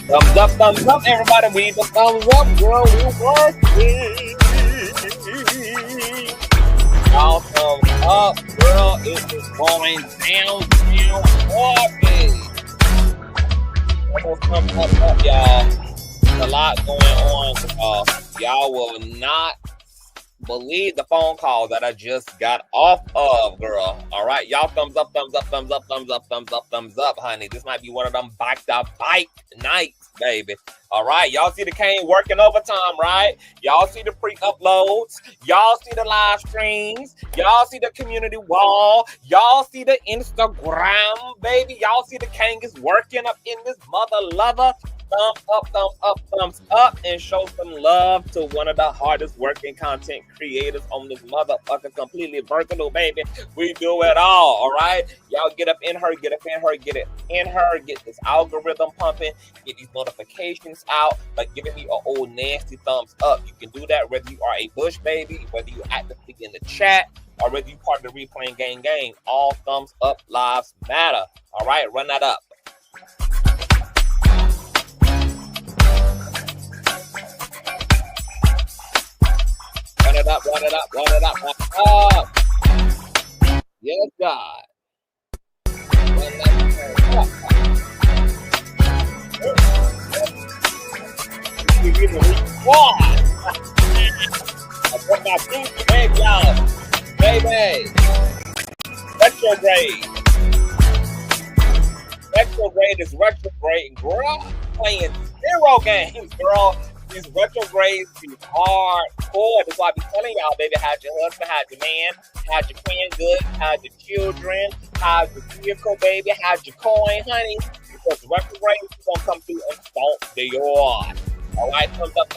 Thumbs up, everybody. We need the thumbs up, girl. We working. Y'all thumbs up, girl. It is going down, thumbs up, y'all. There's a lot going on. Y'all will not believe the phone call that I just got off of, girl. All right, y'all thumbs up, honey. This might be one of them bike nights, baby. All right, y'all see the Kane working overtime, right? Y'all see the pre-uploads. Y'all see the live streams. Y'all see the community wall. Y'all see the Instagram, baby. Y'all see the Kane is working up in this mother lover. Thumbs up, and show some love to one of the hardest working content creators on this motherfucker, completely versatile, baby. We do it all right? Y'all get up in her, get this algorithm pumping, get these notifications out, like giving me an old nasty thumbs up. You can do that whether you are a Bush baby, whether you actively in the chat, or whether you part of the Replaying Gang. All thumbs up lives matter. All right, run that up. Run it up. Yes, God. Run that up. I put my pinky, baby, y'all. Baby. Retrograde is retrograde, girl. Playing 0 games, girl. These retrogrades be hardcore. That's why I be telling y'all, baby, how's your husband, how's your man, how's your friend good, how's your children, how's your vehicle, baby, how's your coin, honey? Because retrogrades is gonna come through and stomp the yard. All right, thumbs up.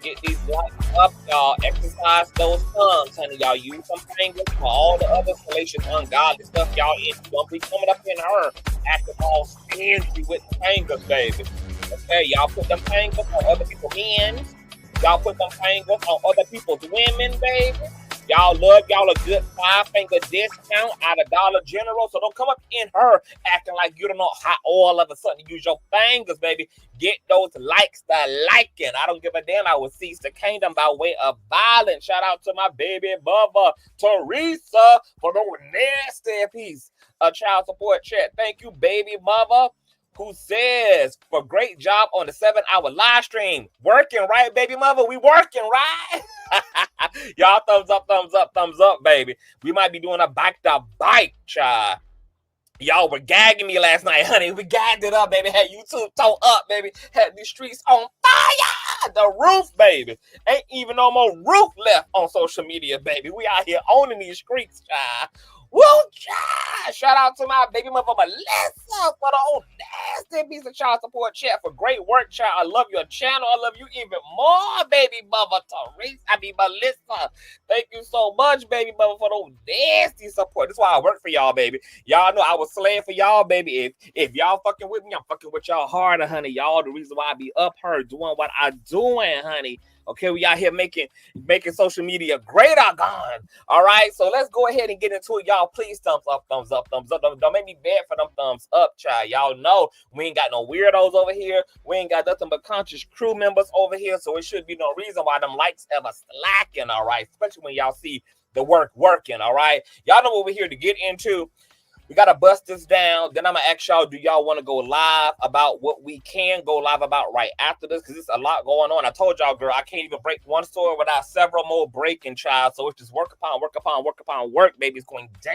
Get these likes up, y'all. Exercise those thumbs, honey. Y'all use some fingers for all the other salacious, ungodly stuff y'all into. Don't be coming up in her acting all stingy with the fingers, baby. Okay, y'all put them fingers on other people's men. Y'all put them fingers on other people's women, baby. Y'all love y'all a good 5-finger discount out of Dollar General. So don't come up in her acting like you don't know how all of a sudden use your fingers, baby. Get those likes, the liking. I don't give a damn. I will seize the kingdom by way of violence. Shout out to my baby Bubba Teresa for the nasty piece of child support chat. Thank you, baby mother, who says, for great job on the 7-hour live stream. Working, right, baby mother? We working, right? Y'all thumbs up, baby. We might be doing a bike, child. Y'all were gagging me last night, honey. We gagged it up, baby. Had YouTube toe up, baby. Had these streets on fire. The roof, baby. Ain't even no more roof left on social media, baby. We out here owning these streets, child. Woo, child. Shout out to my baby mother, Melissa, for the old nasty piece of child support chat. For great work, child. I love your channel. I love you even more, baby mother Teresa. Melissa. Thank you so much, baby mother, for those nasty support. That's why I work for y'all, baby. Y'all know I was slaying for y'all, baby. If y'all fucking with me, I'm fucking with y'all harder, honey. Y'all the reason why I be up her doing what I doing, honey. Okay, we out here making social media great again. All right, so let's go ahead and get into it, y'all. Please thumbs up. Don't make me bad for them thumbs up, child. Y'all know we ain't got no weirdos over here. We ain't got nothing but conscious crew members over here, so it should be no reason why them likes ever slacking, all right? Especially when y'all see the work working, all right? Y'all know what we're here to get into. We got to bust this down. Then I'm going to ask y'all, do y'all want to go live about what we can go live about right after this? Because there's a lot going on. I told y'all, girl, I can't even break one story without several more breaking, child. So it's just work upon work, baby. It's going down.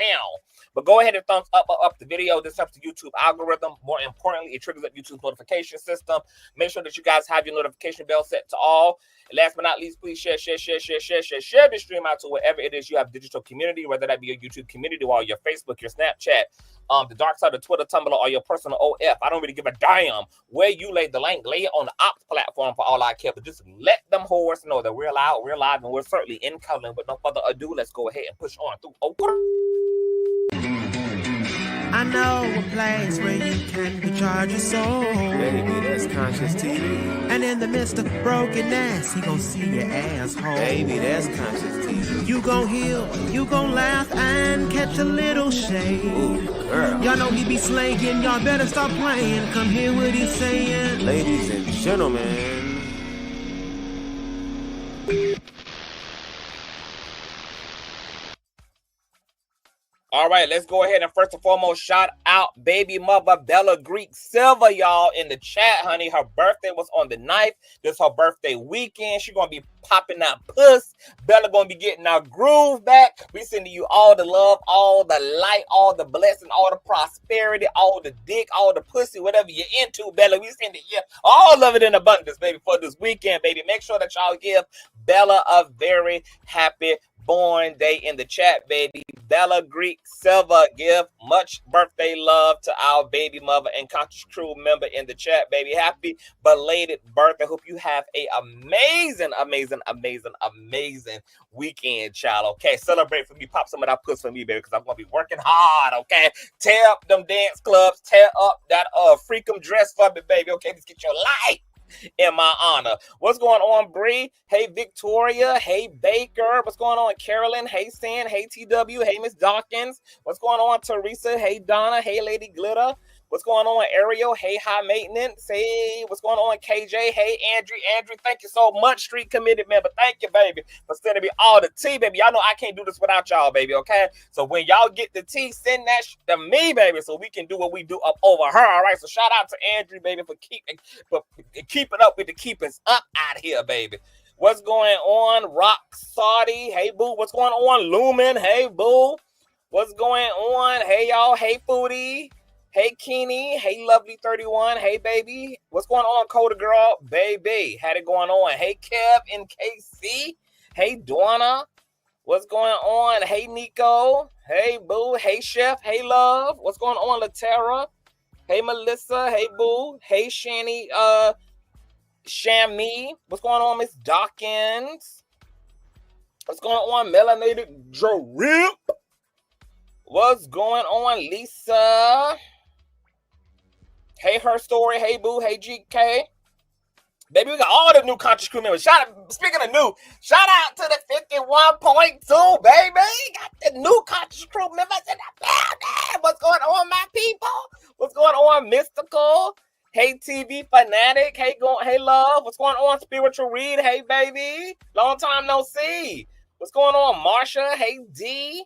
But go ahead and thumbs up the video. This helps the YouTube algorithm. More importantly, it triggers up YouTube's notification system. Make sure that you guys have your notification bell set to all. And last but not least, please share this stream out to wherever it is you have digital community, whether that be your YouTube community or your Facebook, your Snapchat, the dark side of Twitter, Tumblr, or your personal OF. I don't really give a damn where you lay the link. Lay it on the ops platform for all I care. But just let them whores know that we're live, and we're certainly in color. With no further ado, let's go ahead and push on through. I know a place where you can recharge your soul. Baby, that's Consciouztv. And in the midst of brokenness, he gon' see your asshole. Baby, that's Consciouztv. You gon' heal, you gon' laugh and catch a little shade. Ooh, world. Y'all know he be slaying, y'all better stop playing. Come hear what he's saying. Ladies and gentlemen. All right, let's go ahead and first and foremost shout out baby mother Bella Greek Silva, y'all, in the chat, honey. Her birthday was on the 9th. This her birthday weekend. She's going to be popping that puss. Bella going to be getting our groove back. We sending you all the love, all the light, all the blessing, all the prosperity, all the dick, all the pussy, whatever you're into, Bella. We sending you all of it in abundance, baby, for this weekend, baby. Make sure that y'all give Bella a very happy born day in the chat, baby. Bella Greek Silva, give much birthday love to our baby mother and Conscious Crew member in the chat, baby. Happy belated birthday. Hope you have a amazing weekend, child. Okay, celebrate for me. Pop some of that puss for me, baby, because I'm gonna be working hard. Okay, tear up them dance clubs, tear up that freakum dress for me, baby. Okay, let's get your life in my honor. What's going on, Bree? Hey, Victoria. Hey, Baker. What's going on, Carolyn? Hey, Stan. Hey, TW. Hey, Miss Dawkins. What's going on, Teresa? Hey, Donna. Hey, Lady Glitter. What's going on, Ariel? Hey, High Maintenance. Hey, what's going on, KJ? Hey, Andrew. Andrew, thank you so much, Street Committed member. Thank you, baby, for sending me all the tea, baby. Y'all know I can't do this without y'all, baby, okay? So when y'all get the tea, send that to me, baby, so we can do what we do up over her, all right? So shout out to Andrew, baby, for keeping up with the keepings up out here, baby. What's going on, Rock Saudi? Hey, boo. What's going on, Lumen? Hey, boo. What's going on? Hey, y'all. Hey, Foodie. Hey, Keeney. Hey, Lovely 31. Hey, baby. What's going on, Coda Girl? Baby. Had it going on. Hey, Kev and KC. Hey, Donna. What's going on? Hey, Nico. Hey, boo. Hey, Chef. Hey, Love. What's going on, Latera? Hey, Melissa. Hey, boo. Hey, Shani. Shammy. What's going on, Miss Dawkins? What's going on, Melanated Drip? What's going on, Lisa? Hey, Her Story. Hey, boo. Hey, GK. Baby, we got all the new Conscious Crew members. Speaking of new, shout out to the 51.2, baby. Got the new Conscious Crew members in the building. What's going on, my people? What's going on, Mystical? Hey, TV Fanatic. Hey, Love. What's going on, Spiritual Read? Hey, baby. Long time no see. What's going on, Marsha? Hey, D.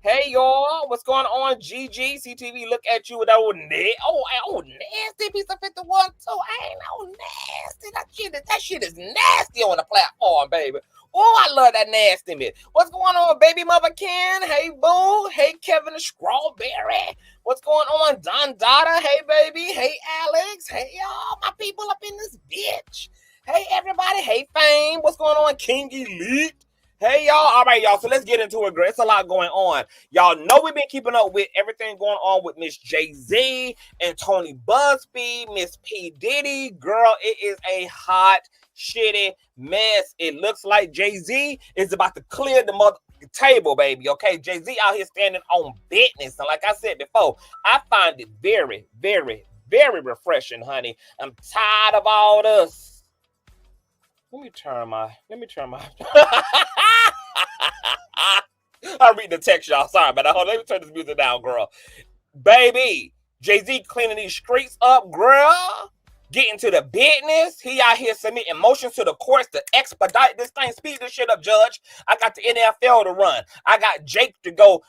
Hey, y'all. What's going on, GG? CTV, look at you with that old nasty piece of 51, too. I ain't no nasty. That shit is nasty on the platform, baby. Oh, I love that nasty bit. What's going on, baby mother Ken? Hey, boo. Hey, Kevin the Strawberry. What's going on, Don Dada? Hey, baby. Hey, Alex. Hey, y'all. My people up in this bitch. Hey, everybody. Hey, Fame. What's going on, King Elite? Hey, y'all. All right, y'all. So let's get into it, girl. It's a lot going on. Y'all know we've been keeping up with everything going on with Miss Jay-Z and Tony Buzbee, Miss P. Diddy. Girl, it is a hot, shitty mess. It looks like Jay-Z is about to clear the table, baby. Okay, Jay-Z out here standing on business. And like I said before, I find it very, very, very refreshing, honey. I'm tired of all this. Let me turn my I read the text, y'all. Sorry, but let me turn this music down, girl. Baby, Jay-Z cleaning these streets up, girl. Getting to the business. He out here submitting motions to the courts to expedite this thing. Speed this shit up, Judge. I got the NFL to run. I got Jake to go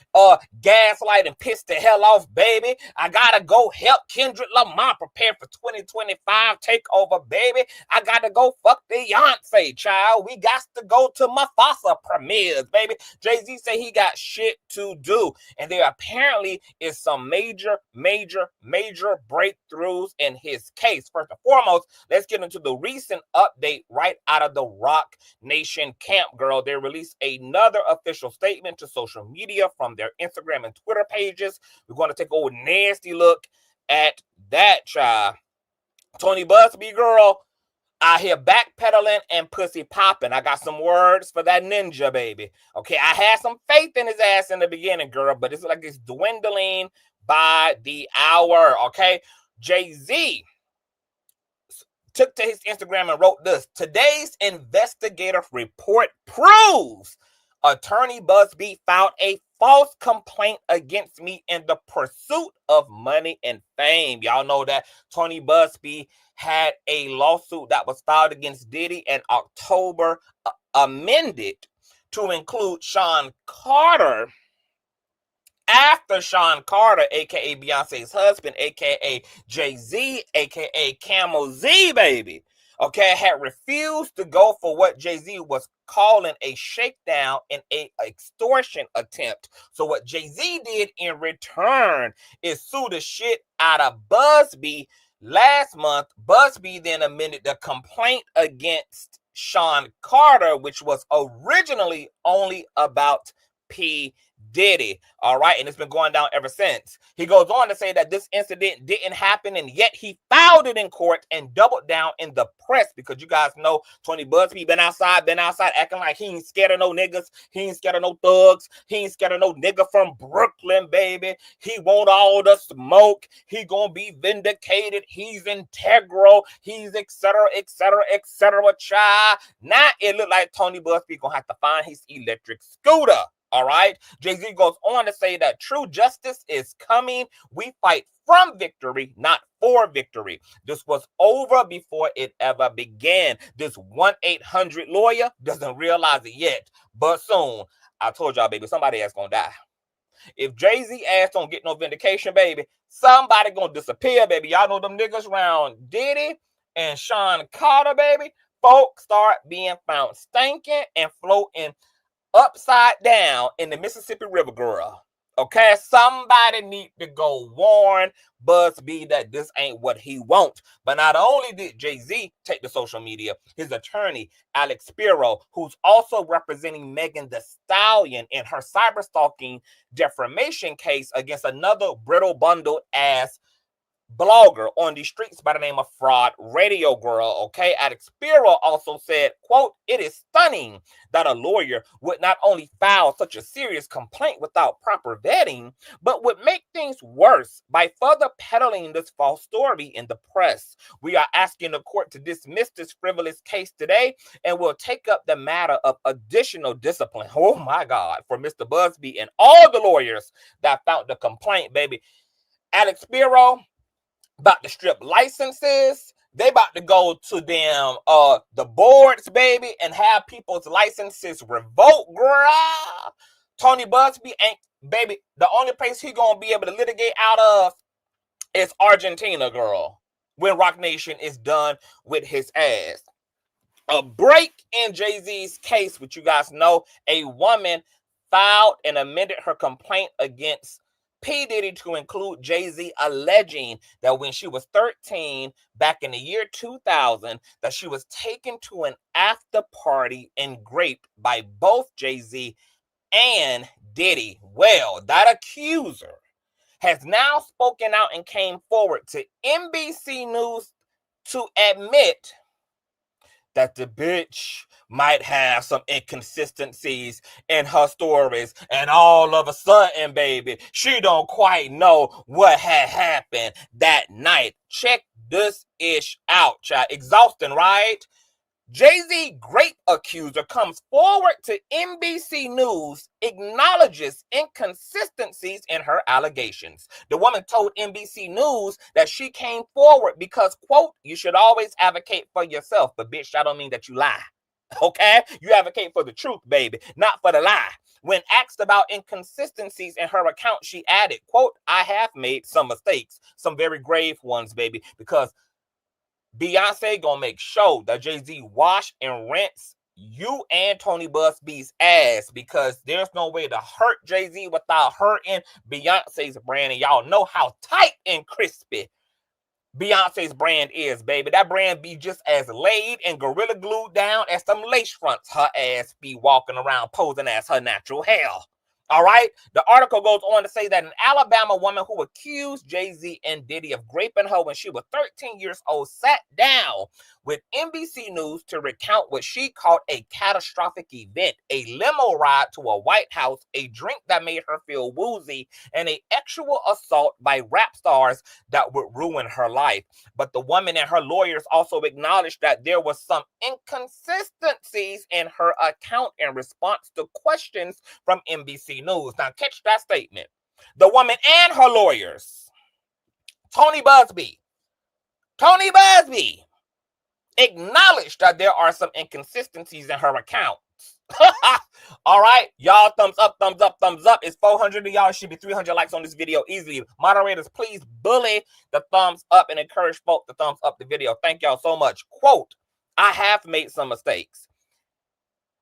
gaslight and piss the hell off, baby. I gotta go help Kendrick Lamar prepare for 2025 takeover, baby. I gotta go fuck Beyonce, child. We got to go to Mufasa premieres, baby. Jay-Z say he got shit to do. And there apparently is some major breakthroughs in his case. First and foremost, let's get into the recent update right out of the Rock Nation camp, girl. They released another official statement to social media from their Instagram and Twitter pages. We're going to take a old nasty look at that, child. Tony Busby, girl, out here backpedaling and pussy popping. I got some words for that ninja, baby. Okay, I had some faith in his ass in the beginning, girl, but it's like it's dwindling by the hour, okay? Jay-Z took to his Instagram and wrote this. Today's investigative report proves attorney Buzbee filed a false complaint against me in the pursuit of money and fame. Y'all know that Tony Busby had a lawsuit that was filed against Diddy in October, amended to include Sean Carter, after Sean Carter, aka Beyonce's husband, aka Jay-Z, aka Camel Z, baby, okay, had refused to go for what Jay-Z was calling a shakedown and a extortion attempt. So what Jay-Z did in return is sue the shit out of Buzbee last month. Buzbee then amended the complaint against Sean Carter, which was originally only about P. Diddy, all right, and it's been going down ever since. He goes on to say that this incident didn't happen, and yet he filed it in court and doubled down in the press, because you guys know Tony Busby been outside acting like he ain't scared of no niggas, he ain't scared of no thugs, he ain't scared of no nigga from Brooklyn, baby. He want all the smoke, he gonna be vindicated, he's integral, he's etc, child. Now it look like Tony Busby gonna have to find his electric scooter. All right. Jay-Z goes on to say that true justice is coming. We fight from victory, not for victory. This was over before it ever began. This 1-800 lawyer doesn't realize it yet, but soon. I told y'all, baby, somebody else gonna die. If Jay-Z ass don't get no vindication, baby, somebody gonna disappear, baby. Y'all know them niggas around Diddy and Sean Carter, baby. Folks start being found stinking and floating upside down in the Mississippi River, girl. Okay, somebody need to go warn Buzbee that this ain't what he wants. But not only did Jay-Z take to social media, his attorney, Alex Spiro, who's also representing Megan Thee Stallion in her cyberstalking defamation case against another brittle bundle ass blogger on the streets by the name of Fraud Radio Girl, okay? Alex Spiro also said, quote, "It is stunning that a lawyer would not only file such a serious complaint without proper vetting, but would make things worse by further peddling this false story in the press. We are asking the court to dismiss this frivolous case today and will take up the matter of additional discipline." Oh my God, for Mr. Buzbee and all the lawyers that found the complaint, baby. Alex Spiro about to strip licenses. They about to go to them the boards, baby, and have people's licenses revoked, girl. Tony Busby ain't, baby, the only place he gonna be able to litigate out of is Argentina, girl, when Rock Nation is done with his ass. A break in Jay-Z's case, which you guys know, a woman filed and amended her complaint against P. Diddy to include Jay-Z, alleging that when she was 13, back in the year 2000, that she was taken to an after party and raped by both Jay-Z and Diddy. Well, that accuser has now spoken out and came forward to NBC News to admit that the bitch might have some inconsistencies in her stories, and all of a sudden, baby, she don't quite know what had happened that night. Check this ish out, child. Exhausting, right? Jay-Z Grape Accuser comes forward to NBC News, acknowledges inconsistencies in her allegations. The woman told NBC News that she came forward because, quote, "You should always advocate for yourself, but bitch, I don't mean that you lie." Okay? You advocate for the truth, baby, not for the lie. When asked about inconsistencies in her account, she added, quote, "I have made some mistakes, some very grave ones, baby, because Beyonce gonna make sure that Jay-Z wash and rinse you and Tony Busby's ass, because there's no way to hurt Jay-Z without hurting Beyonce's brand. And y'all know how tight and crispy Beyonce's brand is, baby. That brand be just as laid and gorilla glued down as some lace fronts her ass be walking around posing as her natural hair. All right. The article goes on to say that an Alabama woman who accused Jay-Z and Diddy of raping her when she was 13 years old sat down with NBC News to recount what she called a catastrophic event, a limo ride to a White House, a drink that made her feel woozy, and an actual assault by rap stars that would ruin her life. But the woman and her lawyers also acknowledged that there was some inconsistencies in her account in response to questions from NBC News. Now, catch that statement. The woman and her lawyers, Buzbee, acknowledged that there are some inconsistencies in her accounts. All right, y'all, thumbs up, thumbs up, thumbs up. It's 400 of y'all. Should be 300 likes on this video easily. Moderators, please bully the thumbs up and encourage folk to thumbs up the video. Thank y'all so much. Quote, I have made some mistakes.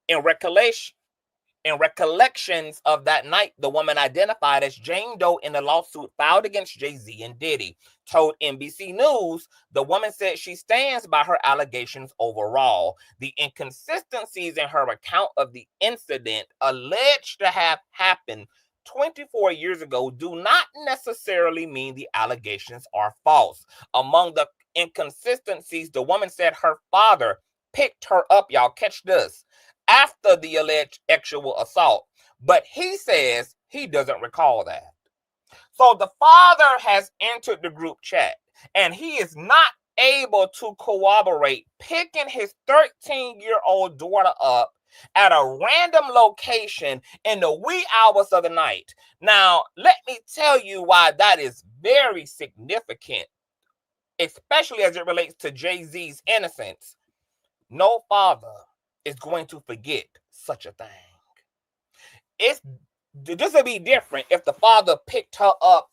In recollections of that night, the woman identified as Jane Doe in the lawsuit filed against Jay-Z and Diddy told NBC News the woman said she stands by her allegations overall. The inconsistencies in her account of the incident alleged to have happened 24 years ago do not necessarily mean the allegations are false. Among the inconsistencies, the woman said her father picked her up, y'all, catch this, after the alleged actual assault, but he says he doesn't recall that. So the father has entered the group chat and he is not able to corroborate picking his 13-year-old daughter up at a random location in the wee hours of the night. Now, let me tell you why that is very significant, especially as it relates to Jay-Z's innocence. No father is going to forget such a thing. This would be different if the father picked her up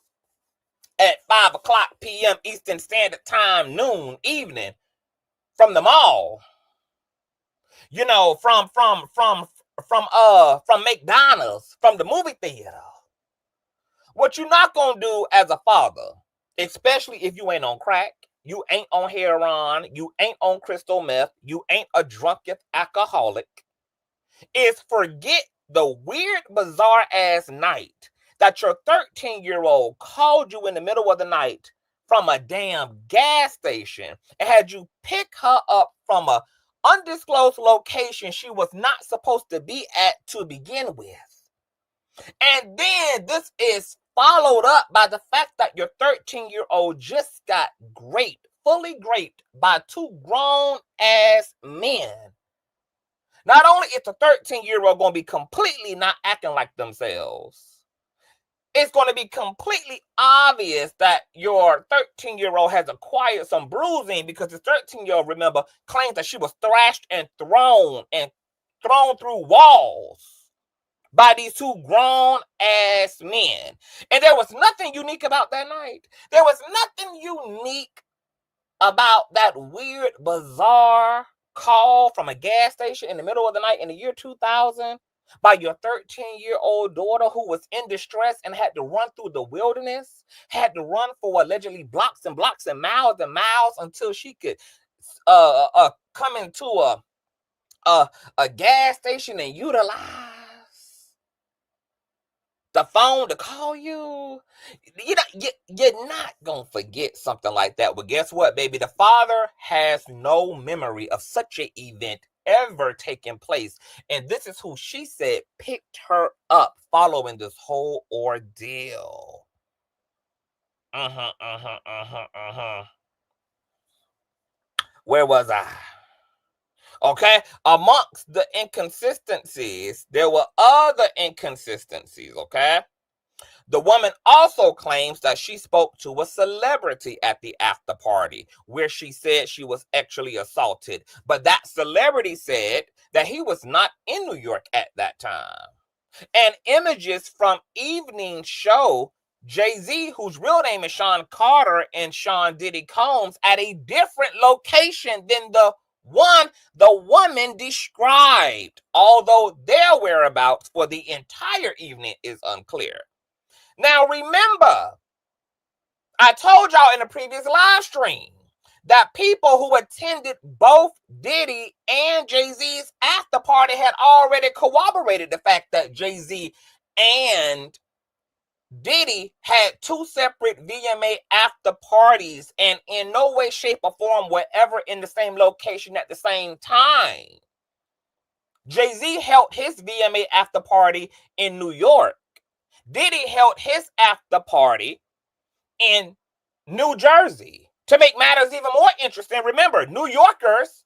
at 5 o'clock p.m. Eastern Standard Time, noon, evening, from the mall. You know, from McDonald's, from the movie theater. What you're not gonna do as a father, especially if you ain't on crack, you ain't on heroin, you ain't on crystal meth, you ain't a drunken alcoholic, is forget the weird, bizarre-ass night that your 13-year-old called you in the middle of the night from a damn gas station and had you pick her up from a undisclosed location she was not supposed to be at to begin with. And then this is followed up by the fact that your 13-year-old just got fully raped by two grown-ass men. Not only is the 13-year-old going to be completely not acting like themselves, it's going to be completely obvious that your 13-year-old has acquired some bruising because the 13-year-old, remember, claims that she was thrashed and thrown through walls by these two grown-ass men. And there was nothing unique about that night. There was nothing unique about that weird, bizarre call from a gas station in the middle of the night in the year 2000 by your 13-year-old daughter who was in distress and had to run through the wilderness, had to run for allegedly blocks and blocks and miles until she could come into a gas station and utilize the phone to call you. You're not gonna forget something like that. Well, guess what, baby? The father has no memory of such an event ever taking place. And this is who she said picked her up following this whole ordeal. Where was I? Okay, amongst the inconsistencies, there were other inconsistencies, okay? The woman also claims that she spoke to a celebrity at the after party where she said she was actually assaulted. But that celebrity said that he was not in New York at that time. And images from evening show Jay-Z, whose real name is Sean Carter, and Sean Diddy Combs at a different location than the one the woman described, although their whereabouts for the entire evening is unclear. Now remember, I told y'all in the previous live stream that people who attended both Diddy and Jay-Z's after party had already corroborated the fact that Jay-Z and Diddy had 2 separate VMA after parties, and in no way, shape, or form were ever in the same location at the same time. Jay-Z held his VMA after party in New York. Diddy held his after party in New Jersey. To make matters even more interesting, remember, New Yorkers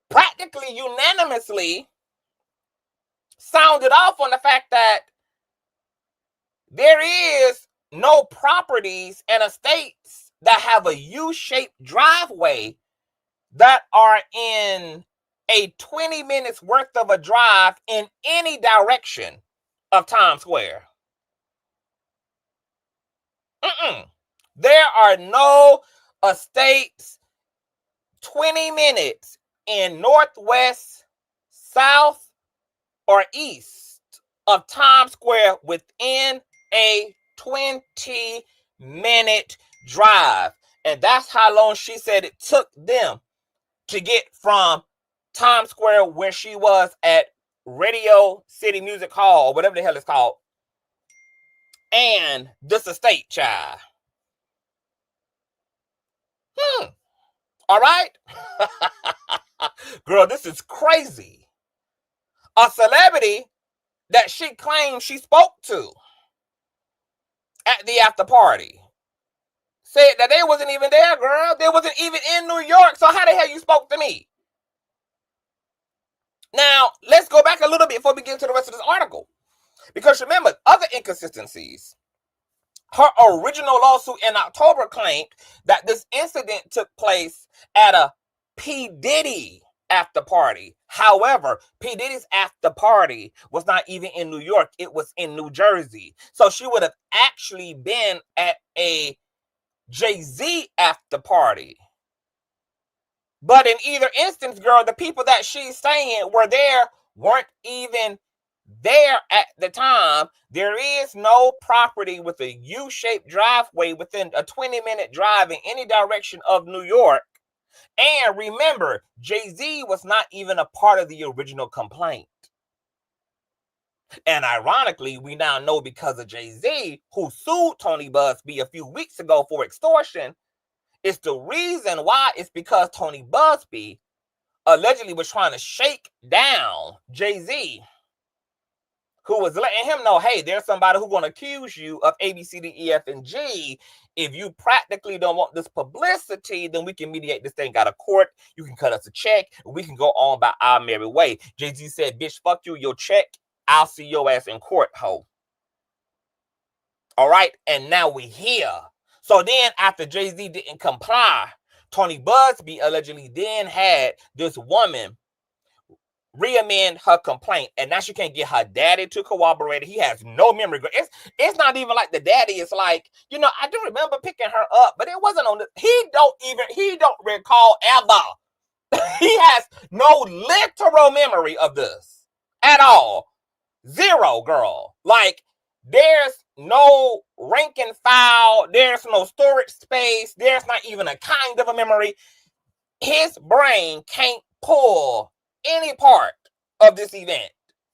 practically unanimously sounded off on the fact that there is no properties and estates that have a U-shaped driveway that are in a 20 minutes worth of a drive in any direction of Times Square. There are no estates 20 minutes in northwest, south, or east of Times Square within a 20-minute drive. And that's how long she said it took them to get from Times Square, where she was at Radio City Music Hall, or whatever the hell it's called, and this estate, child. All right? Girl, this is crazy. A celebrity that she claimed she spoke to at the after party said that they wasn't even there, girl. They wasn't even in New York. So how the hell you spoke to me? Now, let's go back a little bit before we get into the rest of this article. Because remember, other inconsistencies. Her original lawsuit in October claimed that this incident took place at a P. Diddy after party. However, P. Diddy's after party was not even in New York. It was in New Jersey. So she would have actually been at a Jay-Z after party. But in either instance, girl, the people that she's saying were there weren't even there at the time. There is no property with a U-shaped driveway within a 20-minute drive in any direction of New York. And remember, Jay-Z was not even a part of the original complaint. And ironically, we now know because of Jay-Z, who sued Tony Buzbee a few weeks ago for extortion, it's the reason why. It's because Tony Buzbee allegedly was trying to shake down Jay-Z, who was letting him know, hey, there's somebody who's going to accuse you of A, B, C, D, E, F, and G. If you practically don't want this publicity, then we can mediate this thing out of court. You can cut us a check, and we can go on by our merry way. Jay-Z said, bitch, fuck you, your check. I'll see your ass in court, ho. All right, and now we're here. So then after Jay-Z didn't comply, Tony Buzbee allegedly then had this woman re-amend her complaint, and now she can't get her daddy to corroborate it. He has no memory. It's not even like the daddy is like, you know, I do remember picking her up, but it wasn't on the, he don't recall ever. He has no literal memory of this at all. Zero, girl. Like, there's no rank and file. There's no storage space. There's not even a kind of a memory. His brain can't pull any part of this event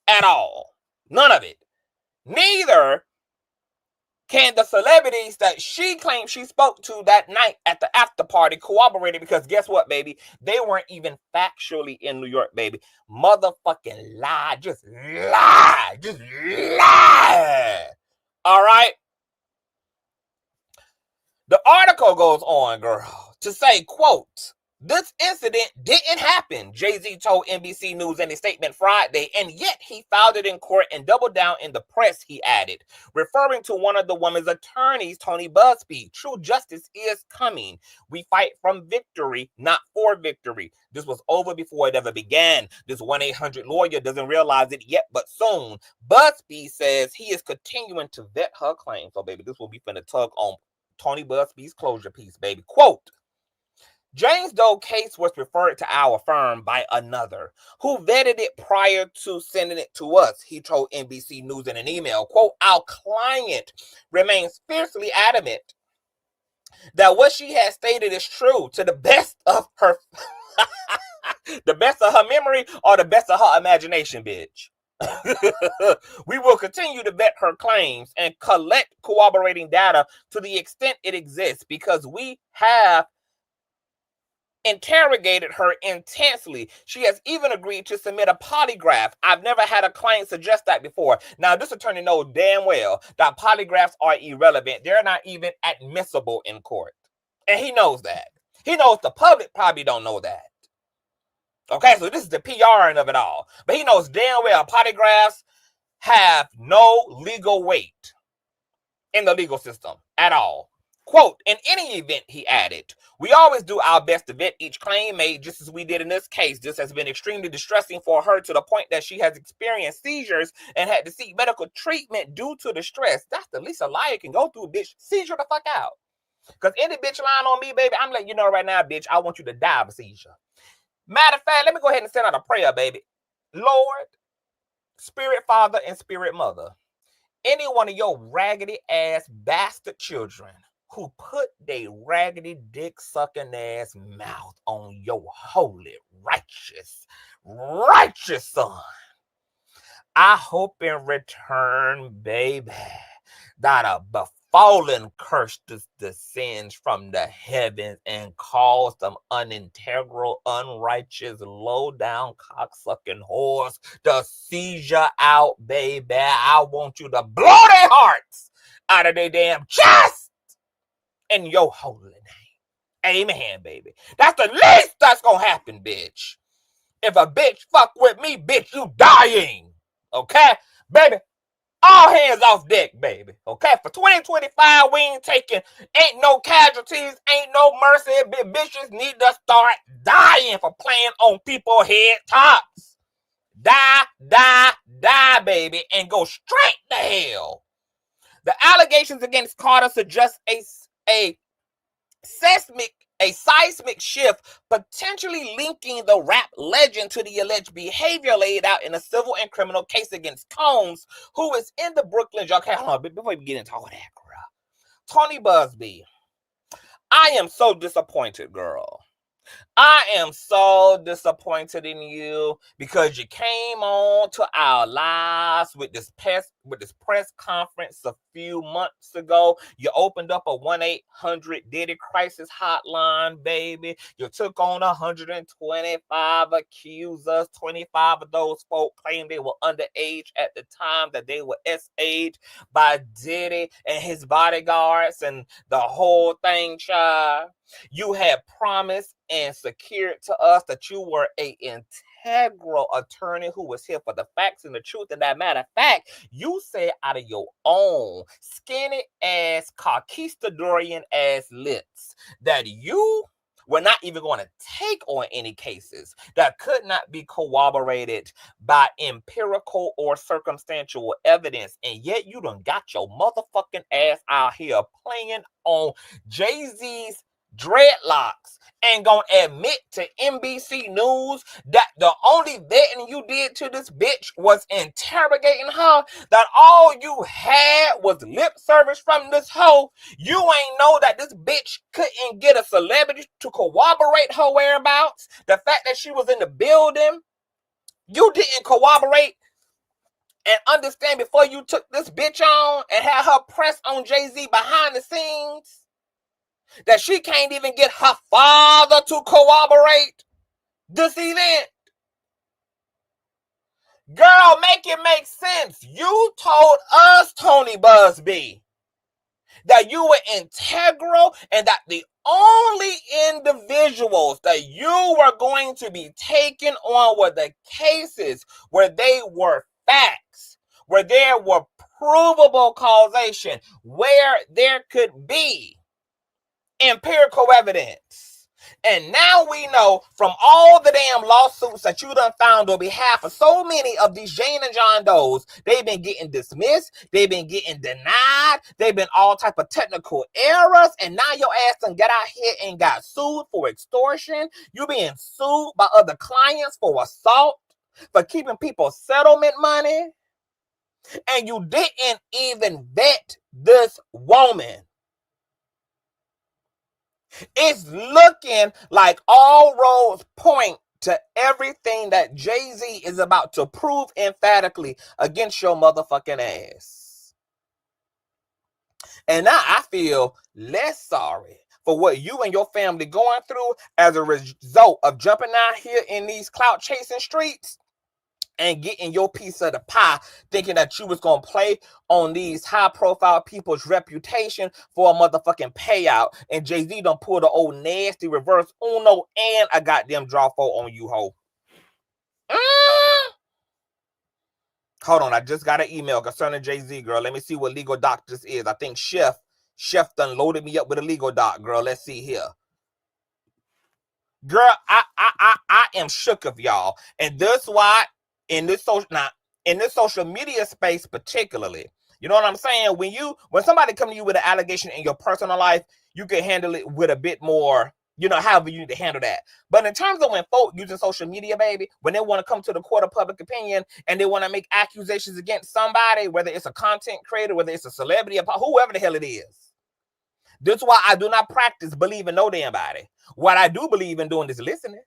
at all. None of it. Neither can the celebrities that she claimed she spoke to that night at the after party corroborate it, because guess what, baby? They weren't even factually in New York, baby. Motherfucking lie. Just lie. Just lie. All right? The article goes on, girl, to say, quote, this incident didn't happen, Jay-Z told NBC News in a statement Friday, and yet he filed it in court and doubled down in the press, he added, referring to one of the woman's attorneys, Tony Buzbee. True justice is coming. We fight from victory, not for victory. This was over before it ever began. This 1-800 lawyer doesn't realize it yet, but soon. Buzbee says he is continuing to vet her claim. So, baby, this will be finna tug on Tony Buzbee's closure piece, baby. Quote, James Doe case was referred to our firm by another who vetted it prior to sending it to us, he told NBC News in an email. Quote, our client remains fiercely adamant that what she has stated is true to the best of her the best of her memory or the best of her imagination, bitch. We will continue to vet her claims and collect corroborating data to the extent it exists because we have interrogated her intensely. She has even agreed to submit a polygraph. I've never had a client suggest that before. Now, this attorney knows damn well that polygraphs are irrelevant. They're not even admissible in court. And he knows that. He knows the public probably don't know that. Okay, so this is the PRing of it all. But he knows damn well polygraphs have no legal weight in the legal system at all. Quote, in any event, he added, we always do our best to vet each claim made just as we did in this case. This has been extremely distressing for her to the point that she has experienced seizures and had to seek medical treatment due to the stress. That's the least a liar can go through, bitch. Seizure the fuck out. Because any bitch lying on me, baby, I'm letting you know right now, bitch, I want you to die of a seizure. Matter of fact, let me go ahead and send out a prayer, baby. Lord, Spirit Father and Spirit Mother, any one of your raggedy ass bastard children who put their raggedy dick sucking ass mouth on your holy, righteous son, I hope in return, baby, that a befallen curse descends from the heavens and cause them unintegral, unrighteous, low-down, cocksucking whores to seizure out, baby. I want you to blow their hearts out of their damn chest in your holy name. Amen, baby. That's the least that's gonna happen, bitch. If a bitch fuck with me, bitch, you dying. Okay? Baby, all hands off deck, baby. Okay? For 2025, we ain't taking, ain't no casualties, ain't no mercy. Bitches need to start dying for playing on people's head tops. Die, baby, and go straight to hell. The allegations against Carter suggest a seismic shift, potentially linking the rap legend to the alleged behavior laid out in a civil and criminal case against Combs, who is in the Brooklyn. Okay, hold on, before we get into all that, girl. Tony Buzbee, I am so disappointed, girl. I am so disappointed in you because you came on to our lives with this press conference a few months ago. You opened up a 1-800-DIDDY crisis hotline, baby. You took on 125 accusers. 25 of those folk claimed they were underage at the time that they were SA'd by Diddy and his bodyguards and the whole thing, child. You had promised and secured to us that you were an integral attorney who was here for the facts and the truth. And that matter of fact, you said out of your own skinny ass, conquistadorian ass lips that you were not even going to take on any cases that could not be corroborated by empirical or circumstantial evidence. And yet you done got your motherfucking ass out here playing on Jay-Z's dreadlocks and gonna admit to NBC News that the only vetting you did to this bitch was interrogating her, that all you had was lip service from this hoe. You ain't know that this bitch couldn't get a celebrity to corroborate her whereabouts. The fact that she was in the building, you didn't corroborate and understand before you took this bitch on and had her press on Jay-Z behind the scenes that she can't even get her father to corroborate this event. Girl, make it make sense. You told us, Tony Buzbee, that you were integral and that the only individuals that you were going to be taken on were the cases where they were facts, where there were provable causation, where there could be empirical evidence. And now we know from all the damn lawsuits that you done found on behalf of so many of these Jane and John Does, they've been getting dismissed, they've been getting denied, they've been all type of technical errors, and now your ass done got out here and got sued for extortion. You being sued by other clients for assault, for keeping people settlement money, and you didn't even vet this woman. It's looking like all roads point to everything that Jay-Z is about to prove emphatically against your motherfucking ass. And now I feel less sorry for what you and your family going through as a result of jumping out here in these clout chasing streets and getting your piece of the pie, thinking that you was going to play on these high-profile people's reputation for a motherfucking payout. And Jay-Z done pull the old nasty reverse Uno and a goddamn draw four on you, ho. Hold on, I just got an email concerning Jay-Z, girl. Let me see what legal doc this is. I think Chef done loaded me up with a legal doc, girl. Let's see here. Girl, I am shook of y'all. And that's why in this social media space particularly, you know what I'm saying? When somebody come to you with an allegation in your personal life, you can handle it with a bit more, however you need to handle that. But in terms of when folk using social media, baby, when they want to come to the court of public opinion and they want to make accusations against somebody, whether it's a content creator, whether it's a celebrity, whoever the hell it is. This is why I do not practice believing no damn body. What I do believe in doing is listening.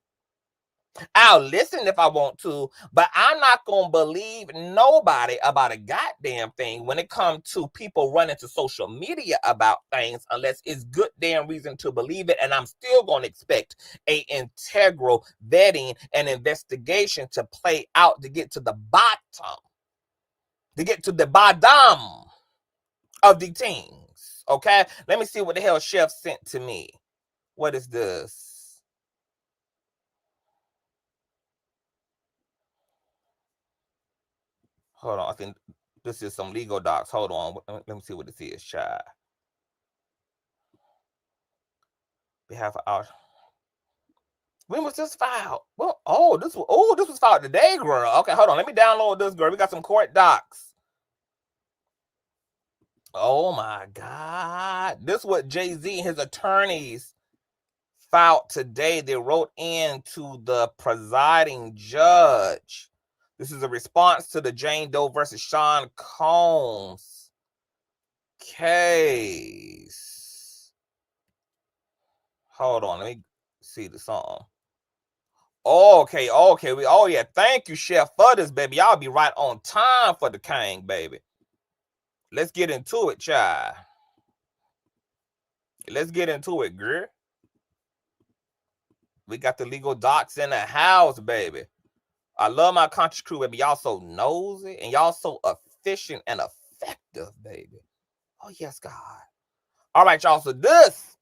I'll listen if I want to, but I'm not going to believe nobody about a goddamn thing when it comes to people running to social media about things unless it's good damn reason to believe it. And I'm still going to expect a integral vetting and investigation to play out to get to the bottom, of the things. Okay? Let me see what the hell Chef sent to me. What is this? Hold on, I think this is some legal docs. Hold on, let me see what this is, child. Behalf of our... When was this filed? Well, this was filed today, girl. Okay, hold on, let me download this, girl. We got some court docs. Oh my God. This is what Jay-Z and his attorneys filed today. They wrote in to the presiding judge. This is a response to the Jane Doe versus Sean Combs case. Hold on, let me see the song. Okay. Yeah, thank you, Chef, for this, baby. Y'all be right on time for the king, baby. Let's get into it, child. Let's get into it, girl. We got the legal docs in the house, baby. I love my conscious crew, baby. Y'all so nosy and y'all so efficient and effective, baby. Oh, yes, God. All right, y'all. So this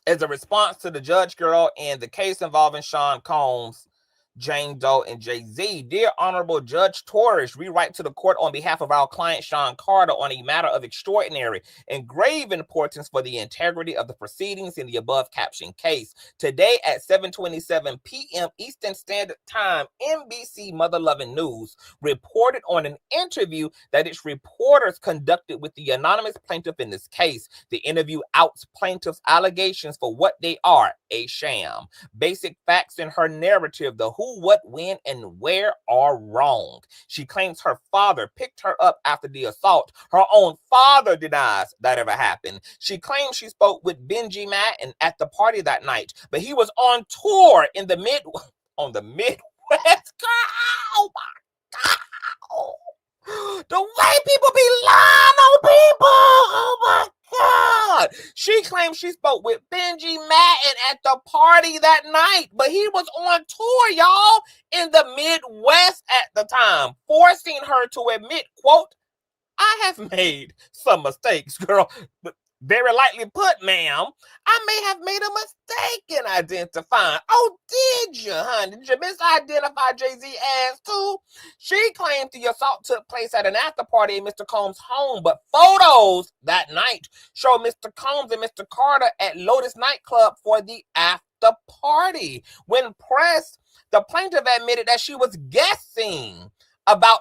is a response to the judge, girl, in the case involving Sean Combs, Jane Doe, and Jay-Z. Dear Honorable Judge Torres, we write to the court on behalf of our client, Sean Carter, on a matter of extraordinary and grave importance for the integrity of the proceedings in the above captioned case. Today at 7:27 p.m. Eastern Standard Time, NBC Mother Loving News reported on an interview that its reporters conducted with the anonymous plaintiff in this case. The interview outs plaintiff's allegations for what they are, a sham. Basic facts in her narrative, the who, what, when, and where are wrong. She claims her father picked her up after the assault. Her own father denies that ever happened. She claims she spoke with Benji Matt and at the party that night, but he was on tour in the Midwest. Oh my God. The way people be lying on people. Oh my God. She claims she spoke with Benji Madden at the party that night, but he was on tour, y'all, in the Midwest at the time, forcing her to admit, quote, I have made some mistakes, girl. But very lightly put, ma'am, I may have made a mistake in identifying. Oh, did you, honey? Did you misidentify Jay-Z as too? She claims the assault took place at an after party in Mr. Combs' home, but photos that night show Mr. Combs and Mr. Carter at Lotus nightclub for the after party. When pressed, the plaintiff admitted that she was guessing about,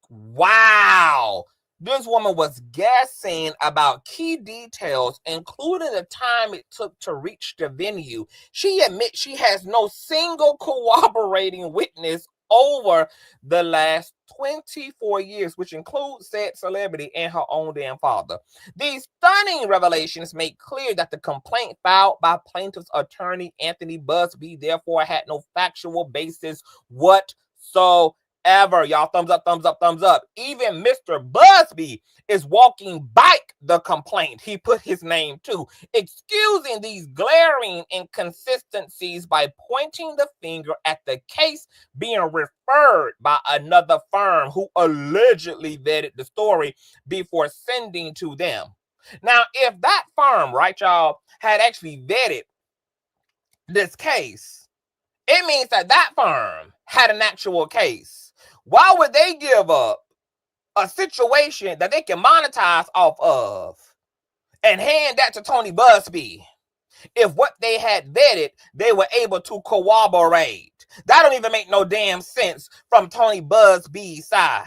wow, this woman was guessing about key details, including the time it took to reach the venue. She admits she has no single corroborating witness over the last 24 years, which includes said celebrity and her own damn father. These stunning revelations make clear that the complaint filed by plaintiff's attorney Anthony Buzbee therefore had no factual basis whatsoever. Y'all, thumbs up, thumbs up, thumbs up. Even Mr. Busby is walking back the complaint he put his name to, excusing these glaring inconsistencies by pointing the finger at the case being referred by another firm who allegedly vetted the story before sending to them. Now, if that firm, right, y'all, had actually vetted this case, it means that that firm had an actual case. Why would they give up a situation that they can monetize off of and hand that to Tony Busby if what they had vetted, they were able to corroborate? That don't even make no damn sense from Tony Busby's side.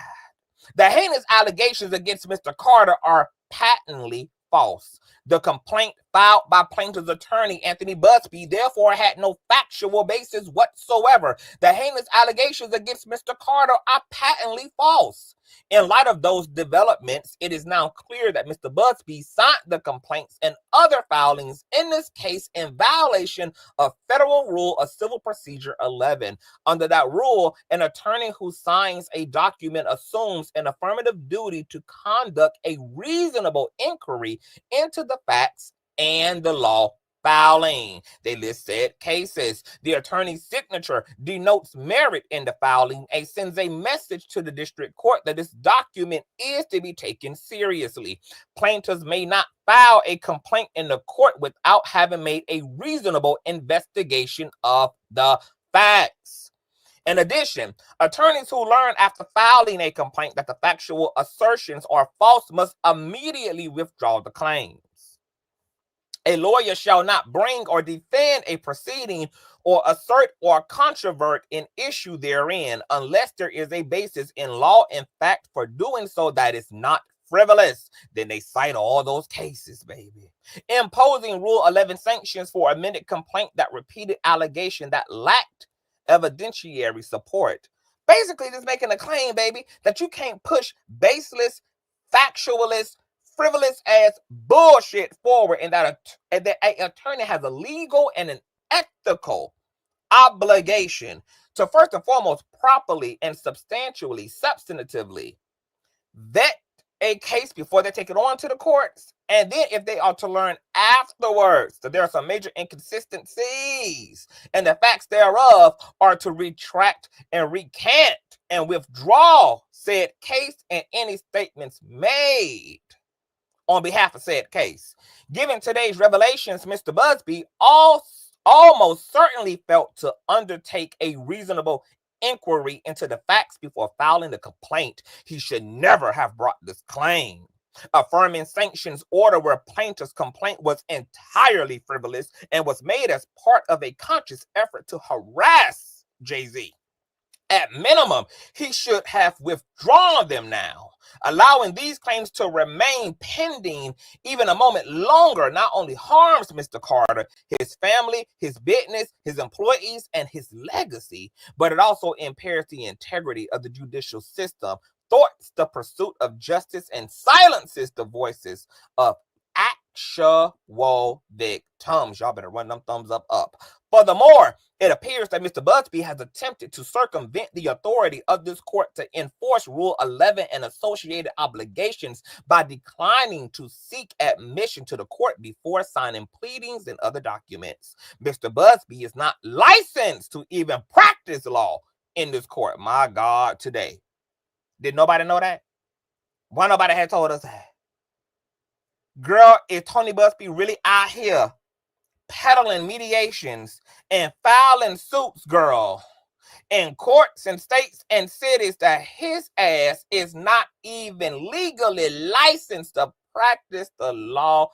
The heinous allegations against Mr. Carter are patently false. The complaint filed by plaintiff's attorney Anthony Busby therefore had no factual basis whatsoever. The heinous allegations against Mr. Carter are patently false. In light of those developments, it is now clear that Mr. Busby signed the complaints and other filings in this case in violation of Federal Rule of Civil Procedure 11. Under that rule, an attorney who signs a document assumes an affirmative duty to conduct a reasonable inquiry into the facts and the law filing. They list said cases. The attorney's signature denotes merit in the filing and sends a message to the district court that this document is to be taken seriously. Plaintiffs may not file a complaint in the court without having made a reasonable investigation of the facts. In addition, attorneys who learn after filing a complaint that the factual assertions are false must immediately withdraw the claims. A lawyer shall not bring or defend a proceeding or assert or controvert an issue therein unless there is a basis in law and fact for doing so that is not frivolous. Then they cite all those cases, baby. Imposing Rule 11 sanctions for amended complaint that repeated allegation that lacked evidentiary support. Basically, just making a claim, baby, that you can't push baseless, factualist, frivolous ass bullshit forward, and that an attorney has a legal and an ethical obligation to first and foremost properly and substantively vet a case before they take it on to the courts, and then if they are to learn afterwards that there are some major inconsistencies and the facts thereof, are to retract and recant and withdraw said case and any statements made on behalf of said case. Given today's revelations, Mr. Busby almost certainly felt to undertake a reasonable inquiry into the facts before filing the complaint. He should never have brought this claim. Affirming sanctions order where plaintiff's complaint was entirely frivolous and was made as part of a conscious effort to harass Jay-Z. At minimum, he should have withdrawn them now. Allowing these claims to remain pending even a moment longer not only harms Mr. Carter, his family, his business, his employees, and his legacy, but it also impairs the integrity of the judicial system, thwarts the pursuit of justice, and silences the voices of actual victims. Y'all better run them thumbs up. Furthermore, it appears that Mr. Busby has attempted to circumvent the authority of this court to enforce Rule 11 and associated obligations by declining to seek admission to the court before signing pleadings and other documents. Mr. Busby is not licensed to even practice law in this court. My God, today. Did nobody know that? Why nobody had told us that? Girl, is Tony Busby really out here peddling mediations and filing suits, girl, in courts and states and cities that his ass is not even legally licensed to practice the law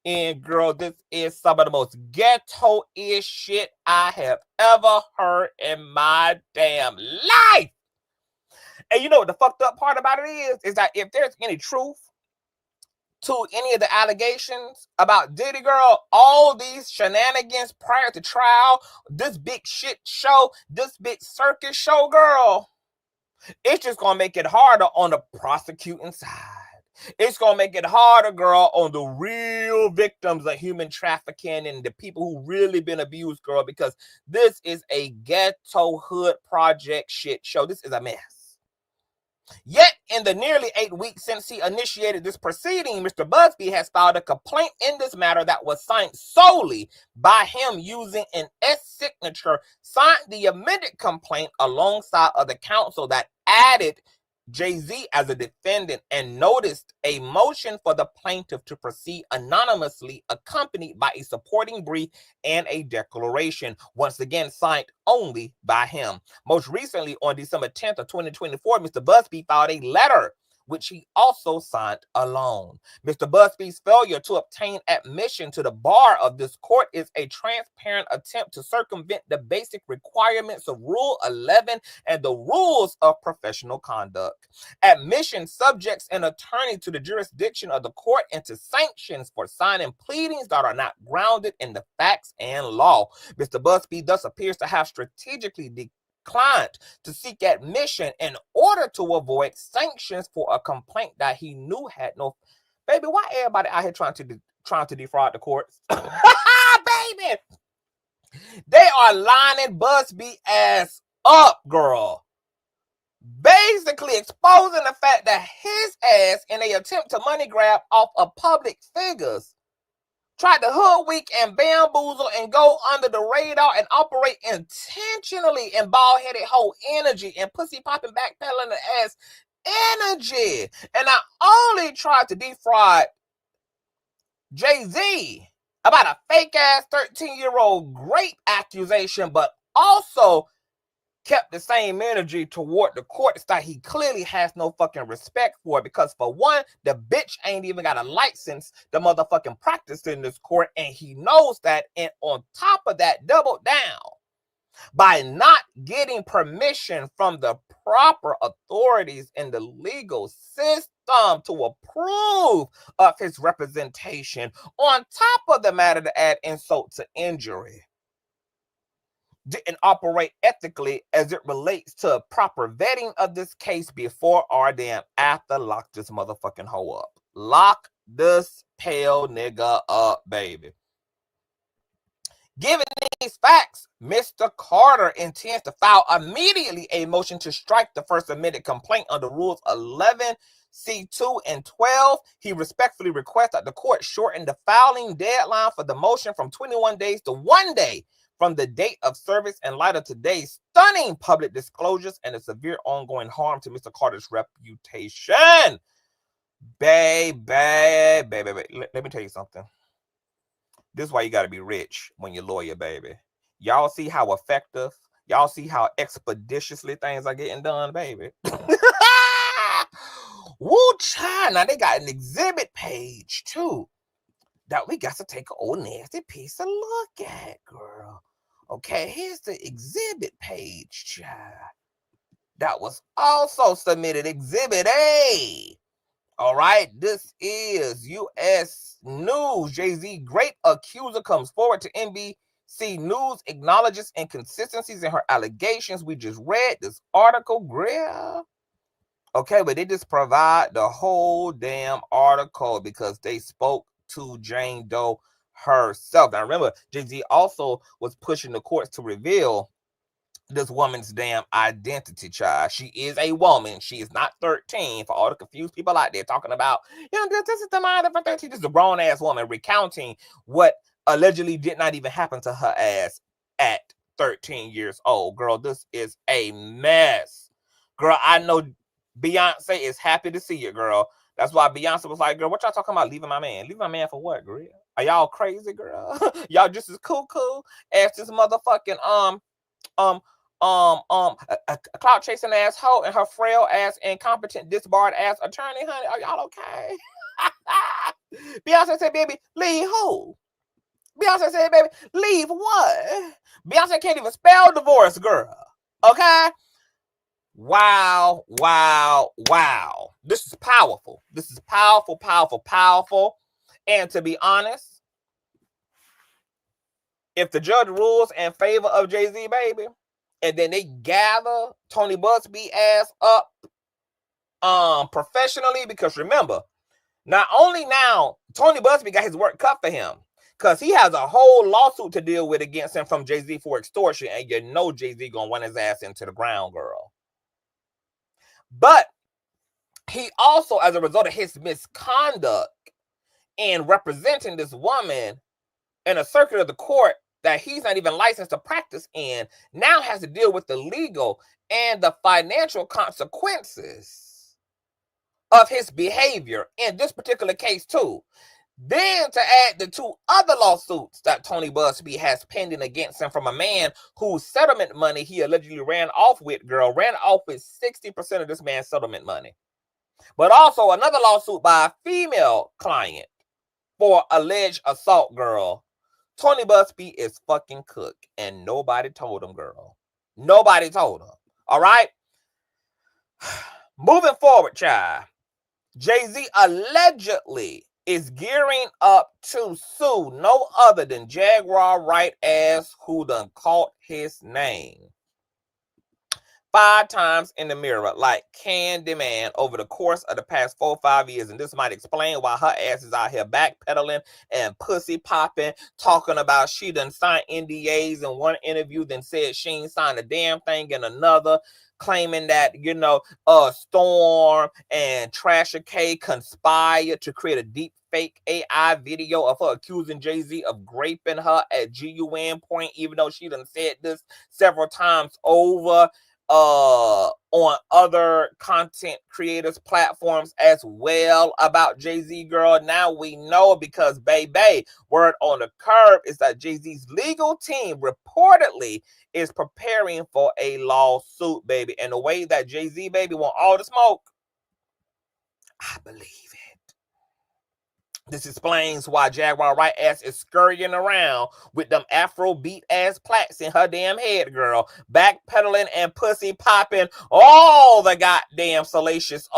in? Girl, this is some of the most ghetto-ish shit I have ever heard in my damn life. And you know what the fucked up part about it is that if there's any truth to any of the allegations about Diddy, girl, all these shenanigans prior to trial, this big shit show, this big circus show, girl, it's just going to make it harder on the prosecuting side. It's going to make it harder, girl, on the real victims of human trafficking and the people who really been abused, girl, because this is a ghetto hood project shit show. This is a mess. Yet, in the nearly 8 weeks since he initiated this proceeding, Mr. Buzbee has filed a complaint in this matter that was signed solely by him using an S signature, signed the amended complaint alongside of the counsel that added Jay-Z as a defendant and noticed a motion for the plaintiff to proceed anonymously, accompanied by a supporting brief and a declaration, once again signed only by him. Most recently, on December 10th of 2024, Mr. Buzbee filed a letter which he also signed alone. Mr. Busby's failure to obtain admission to the bar of this court is a transparent attempt to circumvent the basic requirements of Rule 11 and the rules of professional conduct. Admission subjects an attorney to the jurisdiction of the court and to sanctions for signing pleadings that are not grounded in the facts and law. Mr. Busby thus appears to have strategically declined to seek admission in order to avoid sanctions for a complaint that he knew had no. Baby, why everybody out here trying to defraud the courts? Baby, they are lining Busby ass up, girl. Basically exposing the fact that his ass, in an attempt to money grab off of public figures, tried to hoodwink and bamboozle and go under the radar and operate intentionally in bald-headed hoe energy and pussy-popping backpedaling the ass energy. And not only tried to defraud Jay-Z about a fake-ass 13-year-old rape accusation, but also kept the same energy toward the courts that he clearly has no fucking respect for, because for one, the bitch ain't even got a license to motherfucking practice in this court, and he knows that. And on top of that, doubled down by not getting permission from the proper authorities in the legal system to approve of his representation. On top of the matter, to add insult to injury, didn't operate ethically as it relates to proper vetting of this case before or damn after. Lock this motherfucking hoe up. Lock this pale nigga up, baby. Given these facts, Mr. Carter intends to file immediately a motion to strike the first amended complaint under Rules 11, C2, and 12. He respectfully requests that the court shorten the filing deadline for the motion from 21 days to 1 day from the date of service in light of today's stunning public disclosures and the severe ongoing harm to Mr. Carter's reputation. Baby. Let me tell you something. This is why you got to be rich when you're lawyer, baby. Y'all see how effective, y'all see how expeditiously things are getting done, baby. Woo, child. Now they got an exhibit page, too, that we got to take an old nasty piece to look at, girl. Okay, here's the exhibit page, child. That was also submitted, Exhibit A. All right, this is U.S. News. Jay-Z, great accuser, comes forward to NBC News, acknowledges inconsistencies in her allegations. We just read this article, Gworlll. Okay, but they just provide the whole damn article because they spoke to Jane Doe herself. Now remember, Jay-Z also was pushing the courts to reveal this woman's damn identity, child. She is a woman. She is not 13. For all the confused people out there talking about, this is the mind of a 13. This is a grown-ass woman recounting what allegedly did not even happen to her ass at 13 years old. Girl, this is a mess. Girl, I know Beyonce is happy to see you, girl. That's why Beyonce was like, girl, what y'all talking about leaving my man? Leaving my man for what, girl? Are y'all crazy, girl? Y'all just as cuckoo as this motherfucking a clout chasing asshole and her frail ass, incompetent, disbarred ass attorney, honey. Are y'all okay? Beyonce said, baby, leave who? Beyonce said, baby, leave what? Beyonce can't even spell divorce, girl. Okay? Wow, wow, wow. This is powerful. This is powerful, powerful, powerful. And to be honest, if the judge rules in favor of Jay-Z, baby, and then they gather Tony Buzbee ass up professionally, because remember, not only now, Tony Buzbee got his work cut for him, because he has a whole lawsuit to deal with against him from Jay-Z for extortion, and you know Jay-Z gonna run his ass into the ground, girl. But he also, as a result of his misconduct in representing this woman in a circuit of the court that he's not even licensed to practice in, now has to deal with the legal and the financial consequences of his behavior in this particular case too. Then to add the 2 other lawsuits that Tony Buzbee has pending against him from a man whose settlement money he allegedly ran off with, ran off with 60% of this man's settlement money. But also another lawsuit by a female client for alleged assault, girl. Tony Buzbee is fucking cooked, and nobody told him, girl. Nobody told him. All right? Moving forward, child. Jay-Z allegedly is gearing up to sue no other than Jaguar Wright ass, who done caught his name 5 times in the mirror like Candyman over the course of the past 4 or 5 years. And this might explain why her ass is out here backpedaling and pussy popping, talking about she done signed NDAs in one interview, then said she ain't signed a damn thing in another, claiming that, you know, Storm and Trasher K conspired to create a deep fake AI video of her accusing Jay-Z of raping her at GUN point, even though she done said this several times over on other content creators platforms as well about Jay-Z, girl. Now we know, because baby, word on the curb is that Jay-Z's legal team reportedly is preparing for a lawsuit, baby. And the way that Jay-Z, baby, want all the smoke, I believe it. This explains why Jaguar Wright ass is scurrying around with them Afrobeat ass plaques in her damn head, girl, backpedaling and pussy popping all the goddamn salacious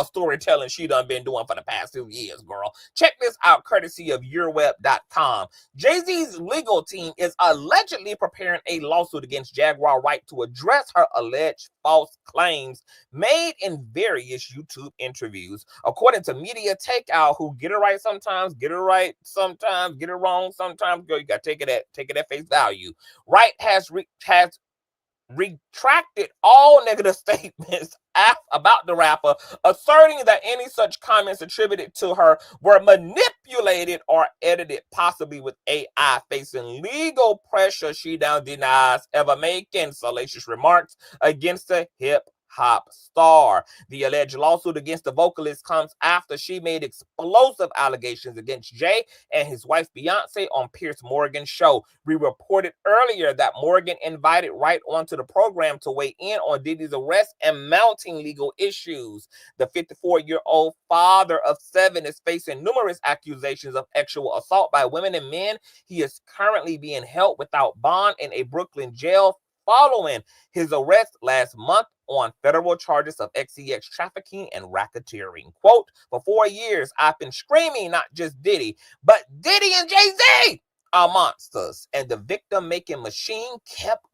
storytelling she done been doing for the past 2 years, girl. Check this out, courtesy of yourweb.com. Jay-Z's legal team is allegedly preparing a lawsuit against Jaguar Wright to address her alleged false claims made in various YouTube interviews. According to Media Takeout, who get it right sometimes, get it right sometimes, get it wrong sometimes, girl, you gotta take it at face value. Wright has retracted all negative statements about the rapper, asserting that any such comments attributed to her were manipulated or edited, possibly with AI. Facing legal pressure, she now denies ever making salacious remarks against the hip-hop star. The alleged lawsuit against the vocalist comes after she made explosive allegations against Jay and his wife Beyonce on Piers Morgan's show. We reported earlier that Morgan invited Wright onto the program to weigh in on Diddy's arrest and mounting legal issues. The 54-year-old father of 7 is facing numerous accusations of sexual assault by women and men. He is currently being held without bond in a Brooklyn jail following his arrest last month on federal charges of XEX trafficking and racketeering. Quote, for 4 years, I've been screaming not just Diddy, but Diddy and Jay-Z are monsters. And the victim-making machine kept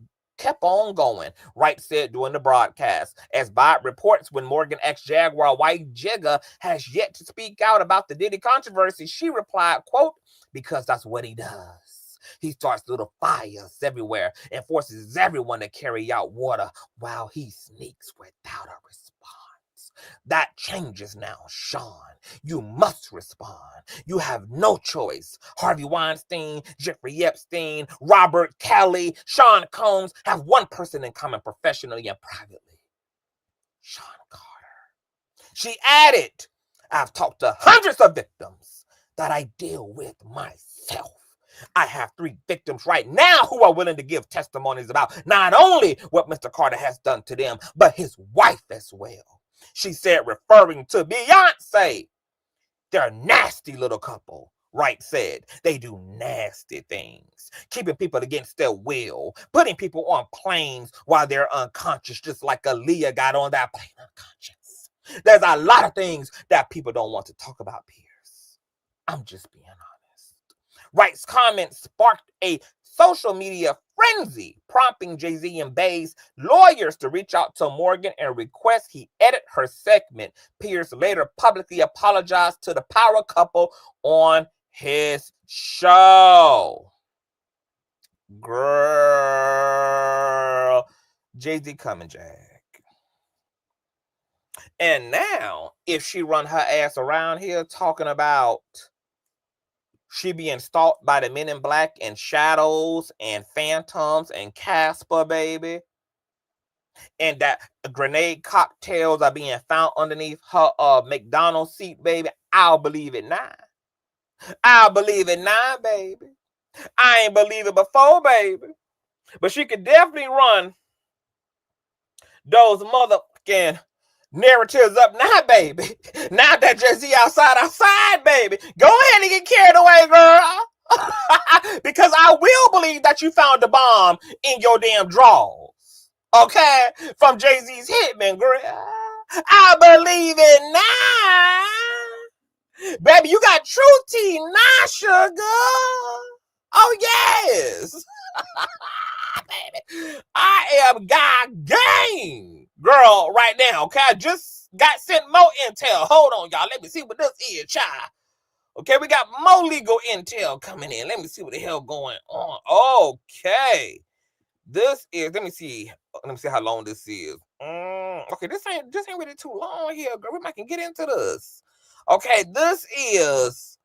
on going, Wright said during the broadcast. As Bob reports, when Morgan asked Jaguar why Jigga has yet to speak out about the Diddy controversy, she replied, quote, because that's what he does. He starts little fires everywhere and forces everyone to carry out water while he sneaks without a response. That changes now, Sean. You must respond. You have no choice. Harvey Weinstein, Jeffrey Epstein, Robert Kelly, Sean Combs have one person in common professionally and privately. Sean Carter. She added, I've talked to hundreds of victims that I deal with myself. I have 3 victims right now who are willing to give testimonies about not only what Mr. Carter has done to them, but his wife as well. She said, referring to Beyonce, they're a nasty little couple. Wright said. They do nasty things, keeping people against their will, putting people on planes while they're unconscious, just like Aaliyah got on that plane unconscious. There's a lot of things that people don't want to talk about, Pierce. I'm just being honest. Wright's comments sparked a social media frenzy, prompting Jay-Z and Bey's lawyers to reach out to Morgan and request he edit her segment. Pierce later publicly apologized to the power couple on his show. Girl, Jay-Z coming, Jack. And now, if she run her ass around here talking about she being stalked by the men in black and shadows and phantoms and Casper, baby, and that grenade cocktails are being found underneath her McDonald's seat, baby, I'll believe it now. I'll believe it now, baby. I ain't believe it before, baby. But she could definitely run those motherfucking narratives up now, baby. Now that Jay-Z outside, baby. Go ahead and get carried away, girl. Because I will believe that you found the bomb in your damn drawers. Okay? From Jay-Z's Hitman, girl. I believe it now. Baby, you got truth tea now, sugar. Oh, yes. Baby, I am God game, girl, right now. Okay, I just got sent more intel. Hold on, y'all. Let me see what this is, child. Okay, we got more legal intel coming in. Let me see what the hell going on. Okay, this is. Let me see how long this is. Okay, this ain't really too long here, girl. We might can get into this. Okay, this is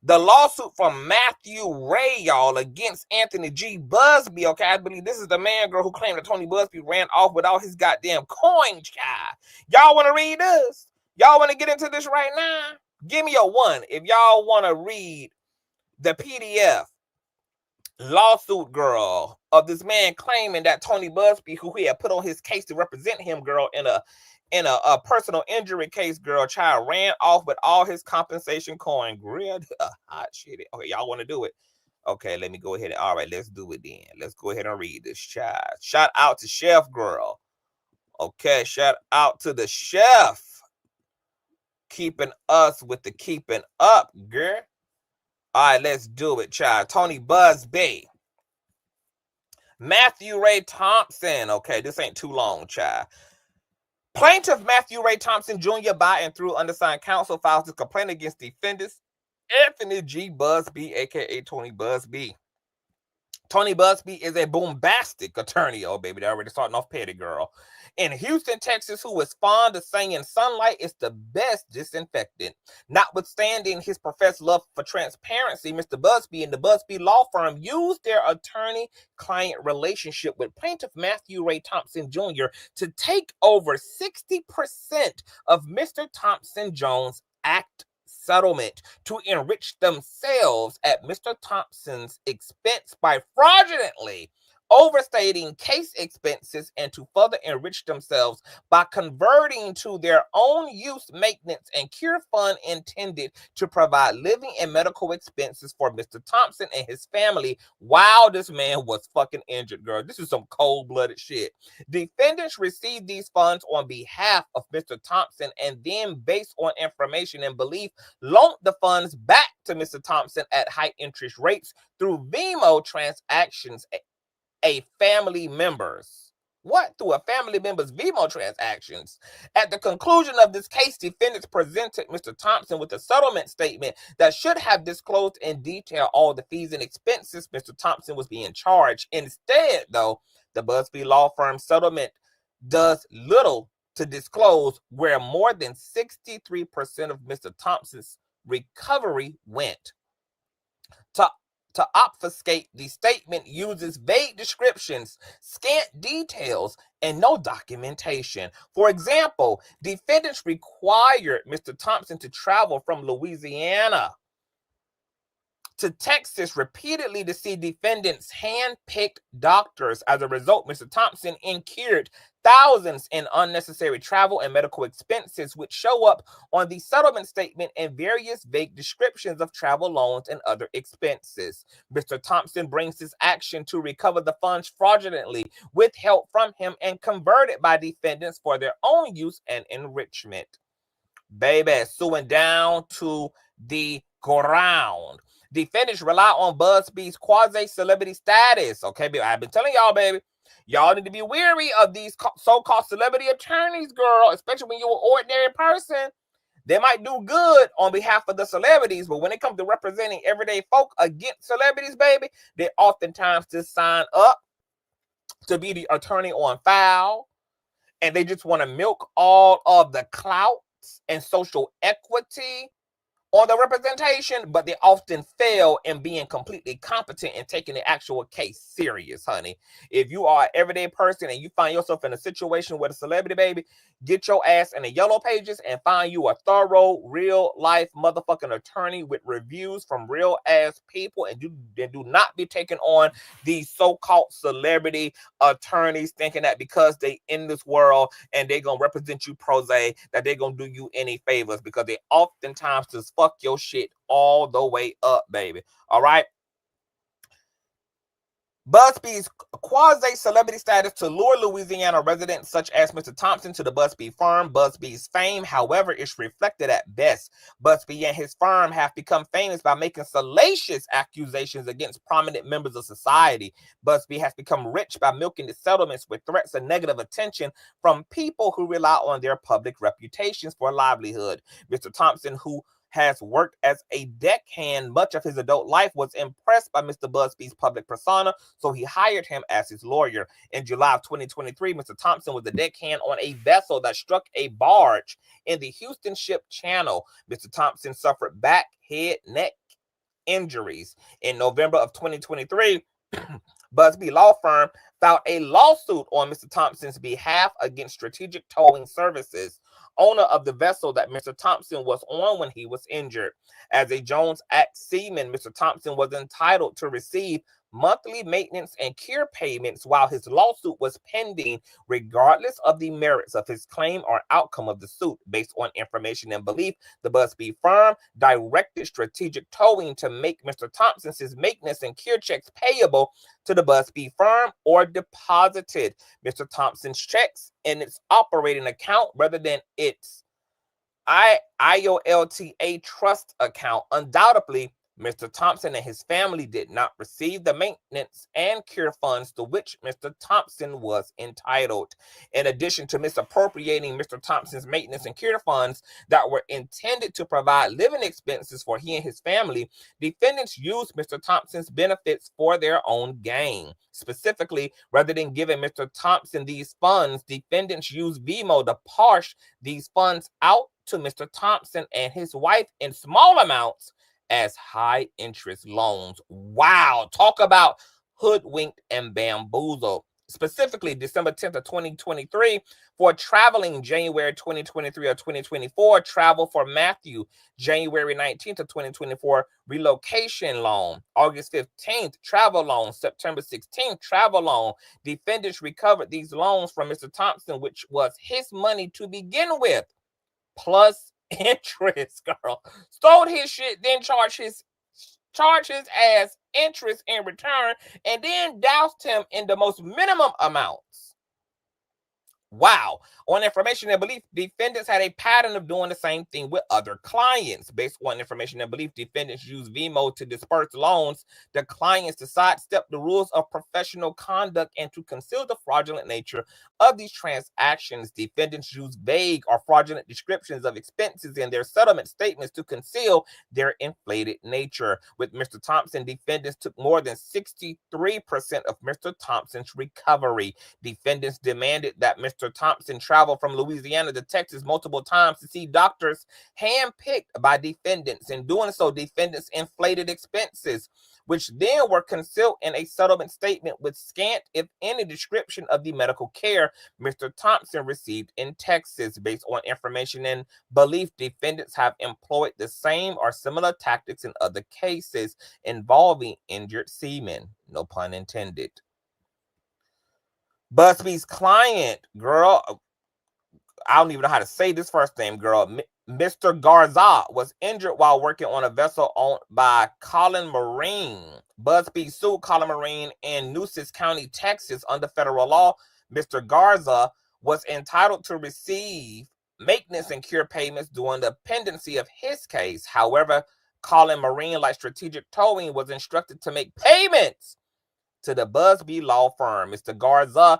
the lawsuit from Matthew Ray, y'all, against Anthony G. Busby. Okay, I believe this is the man, girl, who claimed that Tony Busby ran off with all his goddamn coins, child. Y'all want to read this? Y'all want to get into this right now? Give me a 1 if y'all want to read the PDF lawsuit, girl, of this man claiming that Tony Busby, who he had put on his case to represent him, girl, in a personal injury case, girl, child, ran off with all his compensation coin. Real hot shit. Okay, y'all want to do it? Okay, let me go ahead. All right, let's do it then. Let's go ahead and read this, child. Shout out to Chef, girl. Okay, shout out to the chef. Keeping us with the keeping up, girl. All right, let's do it, child. Tony Buzbee. Matthew Ray Thompson. Okay, this ain't too long, child. Plaintiff Matthew Ray Thompson Jr. by and through undersigned counsel files a complaint against defendants Anthony G. Busby, aka Tony Buzbee. Tony Busby is a bombastic attorney, oh baby, they're already starting off petty, girl, in Houston, Texas, who is fond of saying sunlight is the best disinfectant. Notwithstanding his professed love for transparency, Mr. Busby and the Busby law firm used their attorney-client relationship with plaintiff Matthew Ray Thompson Jr. to take over 60% of Mr. Thompson Jones' act settlement to enrich themselves at Mr. Thompson's expense by fraudulently overstating case expenses and to further enrich themselves by converting to their own use maintenance and cure fund intended to provide living and medical expenses for Mr. Thompson and his family while this man was fucking injured, girl. This is some cold-blooded shit. Defendants received these funds on behalf of Mr. Thompson and then, based on information and belief, loaned the funds back to Mr. Thompson at high interest rates through Venmo transactions. A family member's through a family member's Venmo transactions. At the conclusion of this case, defendants presented Mr. Thompson with a settlement statement that should have disclosed in detail all the fees and expenses Mr. Thompson was being charged. Instead, though, the Busby law firm settlement does little to disclose where more than 63% of Mr. Thompson's recovery went. To obfuscate, the statement uses vague descriptions, scant details, and no documentation. For example, defendants required Mr. Thompson to travel from Louisiana to Texas repeatedly to see defendants hand-picked doctors. As a result, Mr. Thompson incurred thousands in unnecessary travel and medical expenses, which show up on the settlement statement and various vague descriptions of travel loans and other expenses. Mr. Thompson brings his action to recover the funds fraudulently withheld from him and converted by defendants for their own use and enrichment. Baby, suing down to the ground. Defendants rely on Buzbee's quasi-celebrity status. Okay, baby, I've been telling y'all, baby. Y'all need to be weary of these so-called celebrity attorneys, girl, especially when you're an ordinary person. They might do good on behalf of the celebrities, but when it comes to representing everyday folk against celebrities, baby, they oftentimes just sign up to be the attorney on file, and they just want to milk all of the clout and social equity on the representation, but they often fail in being completely competent and taking the actual case serious, honey. If you are an everyday person and you find yourself in a situation with a celebrity, baby, get your ass in the yellow pages and find you a thorough, real-life motherfucking attorney with reviews from real-ass people, and do not be taking on these so-called celebrity attorneys thinking that because they in this world and they gonna represent you pro se, that they gonna do you any favors, because they oftentimes just fuck your shit all the way up, baby. All right. Busby's quasi-celebrity status to lure Louisiana residents such as Mr. Thompson to the Busby firm. Busby's fame, however, is reflected at best. Busby and his firm have become famous by making salacious accusations against prominent members of society. Busby has become rich by milking the settlements with threats and negative attention from people who rely on their public reputations for livelihood. Mr. Thompson, who has worked as a deckhand much of his adult life, was impressed by Mr. Busby's public persona, so he hired him as his lawyer. In July of 2023, Mr. Thompson was the deckhand on a vessel that struck a barge in the Houston Ship Channel. Mr. Thompson suffered back, head, neck injuries. In November of 2023, Busby Law Firm filed a lawsuit on Mr. Thompson's behalf against Strategic Towing Services, owner of the vessel that Mr. Thompson was on when he was injured. As a Jones Act seaman, Mr. Thompson was entitled to receive monthly maintenance and cure payments while his lawsuit was pending, regardless of the merits of his claim or outcome of the suit. Based on information and belief, the Busby firm directed Strategic Towing to make Mr. Thompson's his maintenance and cure checks payable to the Busby firm or deposited Mr. Thompson's checks in its operating account rather than its IOLTA trust account. Undoubtedly, Mr. Thompson and his family did not receive the maintenance and cure funds to which Mr. Thompson was entitled. In addition to misappropriating Mr. Thompson's maintenance and cure funds that were intended to provide living expenses for he and his family, defendants used Mr. Thompson's benefits for their own gain. Specifically, rather than giving Mr. Thompson these funds, defendants used Vimo to parse these funds out to Mr. Thompson and his wife in small amounts as high interest loans. Wow, talk about hoodwinked and bamboozled. Specifically, December 10th of 2023, for traveling January 2023 or 2024, travel for Matthew, January 19th of 2024, relocation loan, August 15th, travel loan, September 16th, travel loan. Defendants recovered these loans from Mr. Thompson, which was his money to begin with, plus interest, girl. Stole his shit, then charge his ass interest in return, and then doused him in the most minimum amounts. Wow. On information and belief, defendants had a pattern of doing the same thing with other clients. Based on information and belief, defendants use Vimo to disperse loans to clients to sidestep the rules of professional conduct and to conceal the fraudulent nature of these transactions. Defendants use vague or fraudulent descriptions of expenses in their settlement statements to conceal their inflated nature. With Mr. Thompson, defendants took more than 63% of Mr. Thompson's recovery. Defendants demanded that Mr. Thompson travel from Louisiana to Texas multiple times to see doctors handpicked by defendants. In doing so, defendants inflated expenses. which then were concealed in a settlement statement with scant, if any, description of the medical care Mr. Thompson received in Texas. Based on information and belief, defendants have employed the same or similar tactics in other cases involving injured seamen. No pun intended. Busby's client, girl, I don't even know how to say this first name, girl. Mr. Garza was injured while working on a vessel owned by Colin Marine. Buzbee sued Colin Marine in Nueces County, Texas under federal law. Mr. Garza was entitled to receive maintenance and cure payments during the pendency of his case. However, Colin Marine, like Strategic Towing, was instructed to make payments to the Buzbee law firm. Mr. Garza,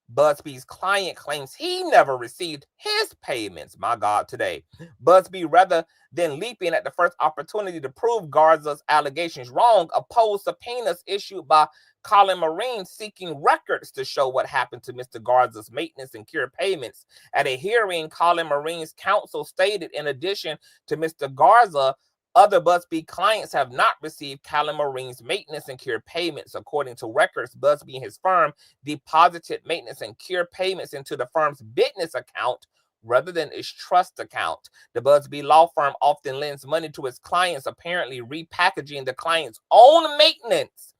Busby's client, claims he never received his payments. My God, today. Busby, rather than leaping at the first opportunity to prove Garza's allegations wrong, opposed subpoenas issued by Colin Marine seeking records to show what happened to Mr. Garza's maintenance and cure payments. At a hearing, Colin Marine's counsel stated, in addition to Mr. Garza, other Busby clients have not received Colin Marine's maintenance and cure payments. According to records, Busby and his firm deposited maintenance and cure payments into the firm's business account rather than its trust account. The Busby law firm often lends money to its clients, apparently repackaging the client's own maintenance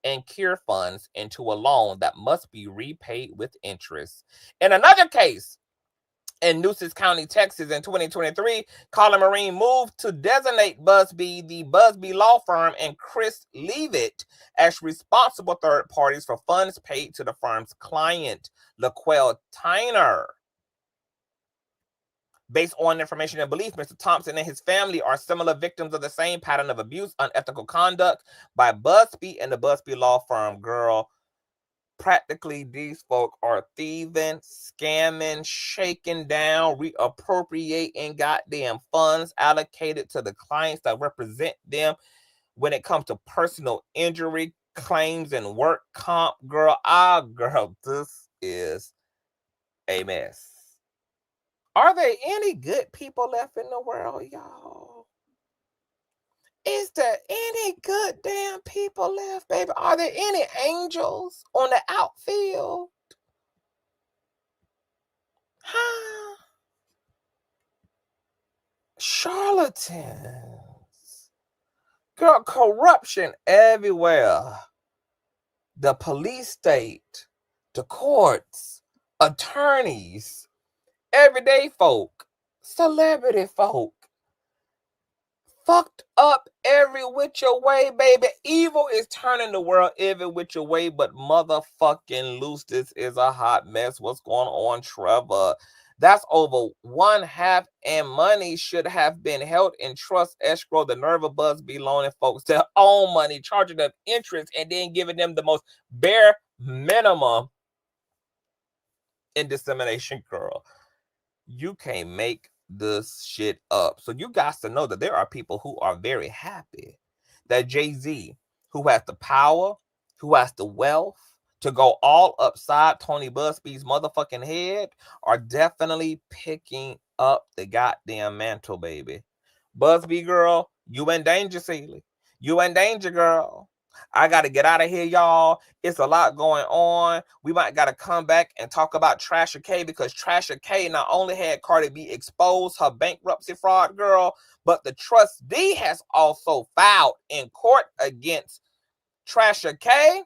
and cure funds into a loan that must be repaid with interest. In another case, in Nueces County, Texas, in 2023, Colin Marine moved to designate Busby, the Busby law firm, and Chris Leavitt as responsible third parties for funds paid to the firm's client, Laquel Tyner. Based on information and belief, Mr. Thompson and his family are similar victims of the same pattern of abuse, unethical conduct by Busby and the Busby law firm. Girl, practically these folk are thieving, scamming, shaking down, reappropriating goddamn funds allocated to the clients that represent them when it comes to personal injury claims and work comp. Girl, this is a mess. Are there any good people left in the world, y'all? Is there any good damn people left, baby? Are there any angels on the outfield? Huh? Charlatans. Girl, corruption everywhere. The police state, the courts, attorneys, everyday folk, celebrity folk. Fucked up every which way, baby. Evil is turning the world every which way, but motherfucking loose. This is a hot mess. What's going on, Trevor? That's over 1/2, and money should have been held in trust escrow. The nerve of Busby loaning folks their own money, charging them interest, and then giving them the most bare minimum in dissemination, girl. You can't make this shit up. So you guys to know that there are people who are very happy that Jay-Z, who has the power, who has the wealth to go all upside Tony Busby's motherfucking head, are definitely picking up the goddamn mantle, baby. Busby, girl, you in danger, Celie. You in danger, girl. I got to get out of here, y'all. It's a lot going on. We might got to come back and talk about Trasher K, because Trasher K not only had Cardi B expose her bankruptcy fraud, girl, but the trustee has also filed in court against Trasher K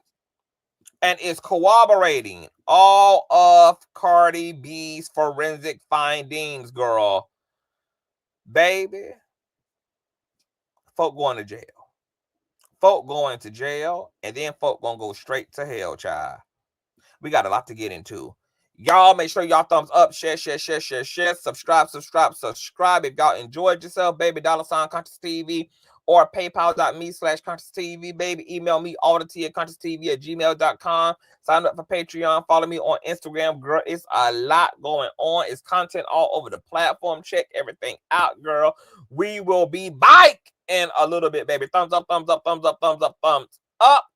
and is corroborating all of Cardi B's forensic findings, girl. Baby, folk going to jail. Folk going to jail, and then folk gonna go straight to hell, child. We got a lot to get into. Y'all make sure y'all thumbs up, share, subscribe. If y'all enjoyed yourself, baby, $ Consciouztv or paypal.me/Consciouztv, baby. Email me alderty@consciouztv@gmail.com. Sign up for Patreon. Follow me on Instagram, girl. It's a lot going on. It's content all over the platform. Check everything out, girl. We will be back in a little bit, baby. Thumbs up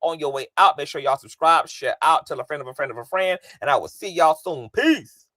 on your way out. Make sure y'all subscribe, share out, tell a friend of a friend of a friend, and I will see y'all soon. Peace.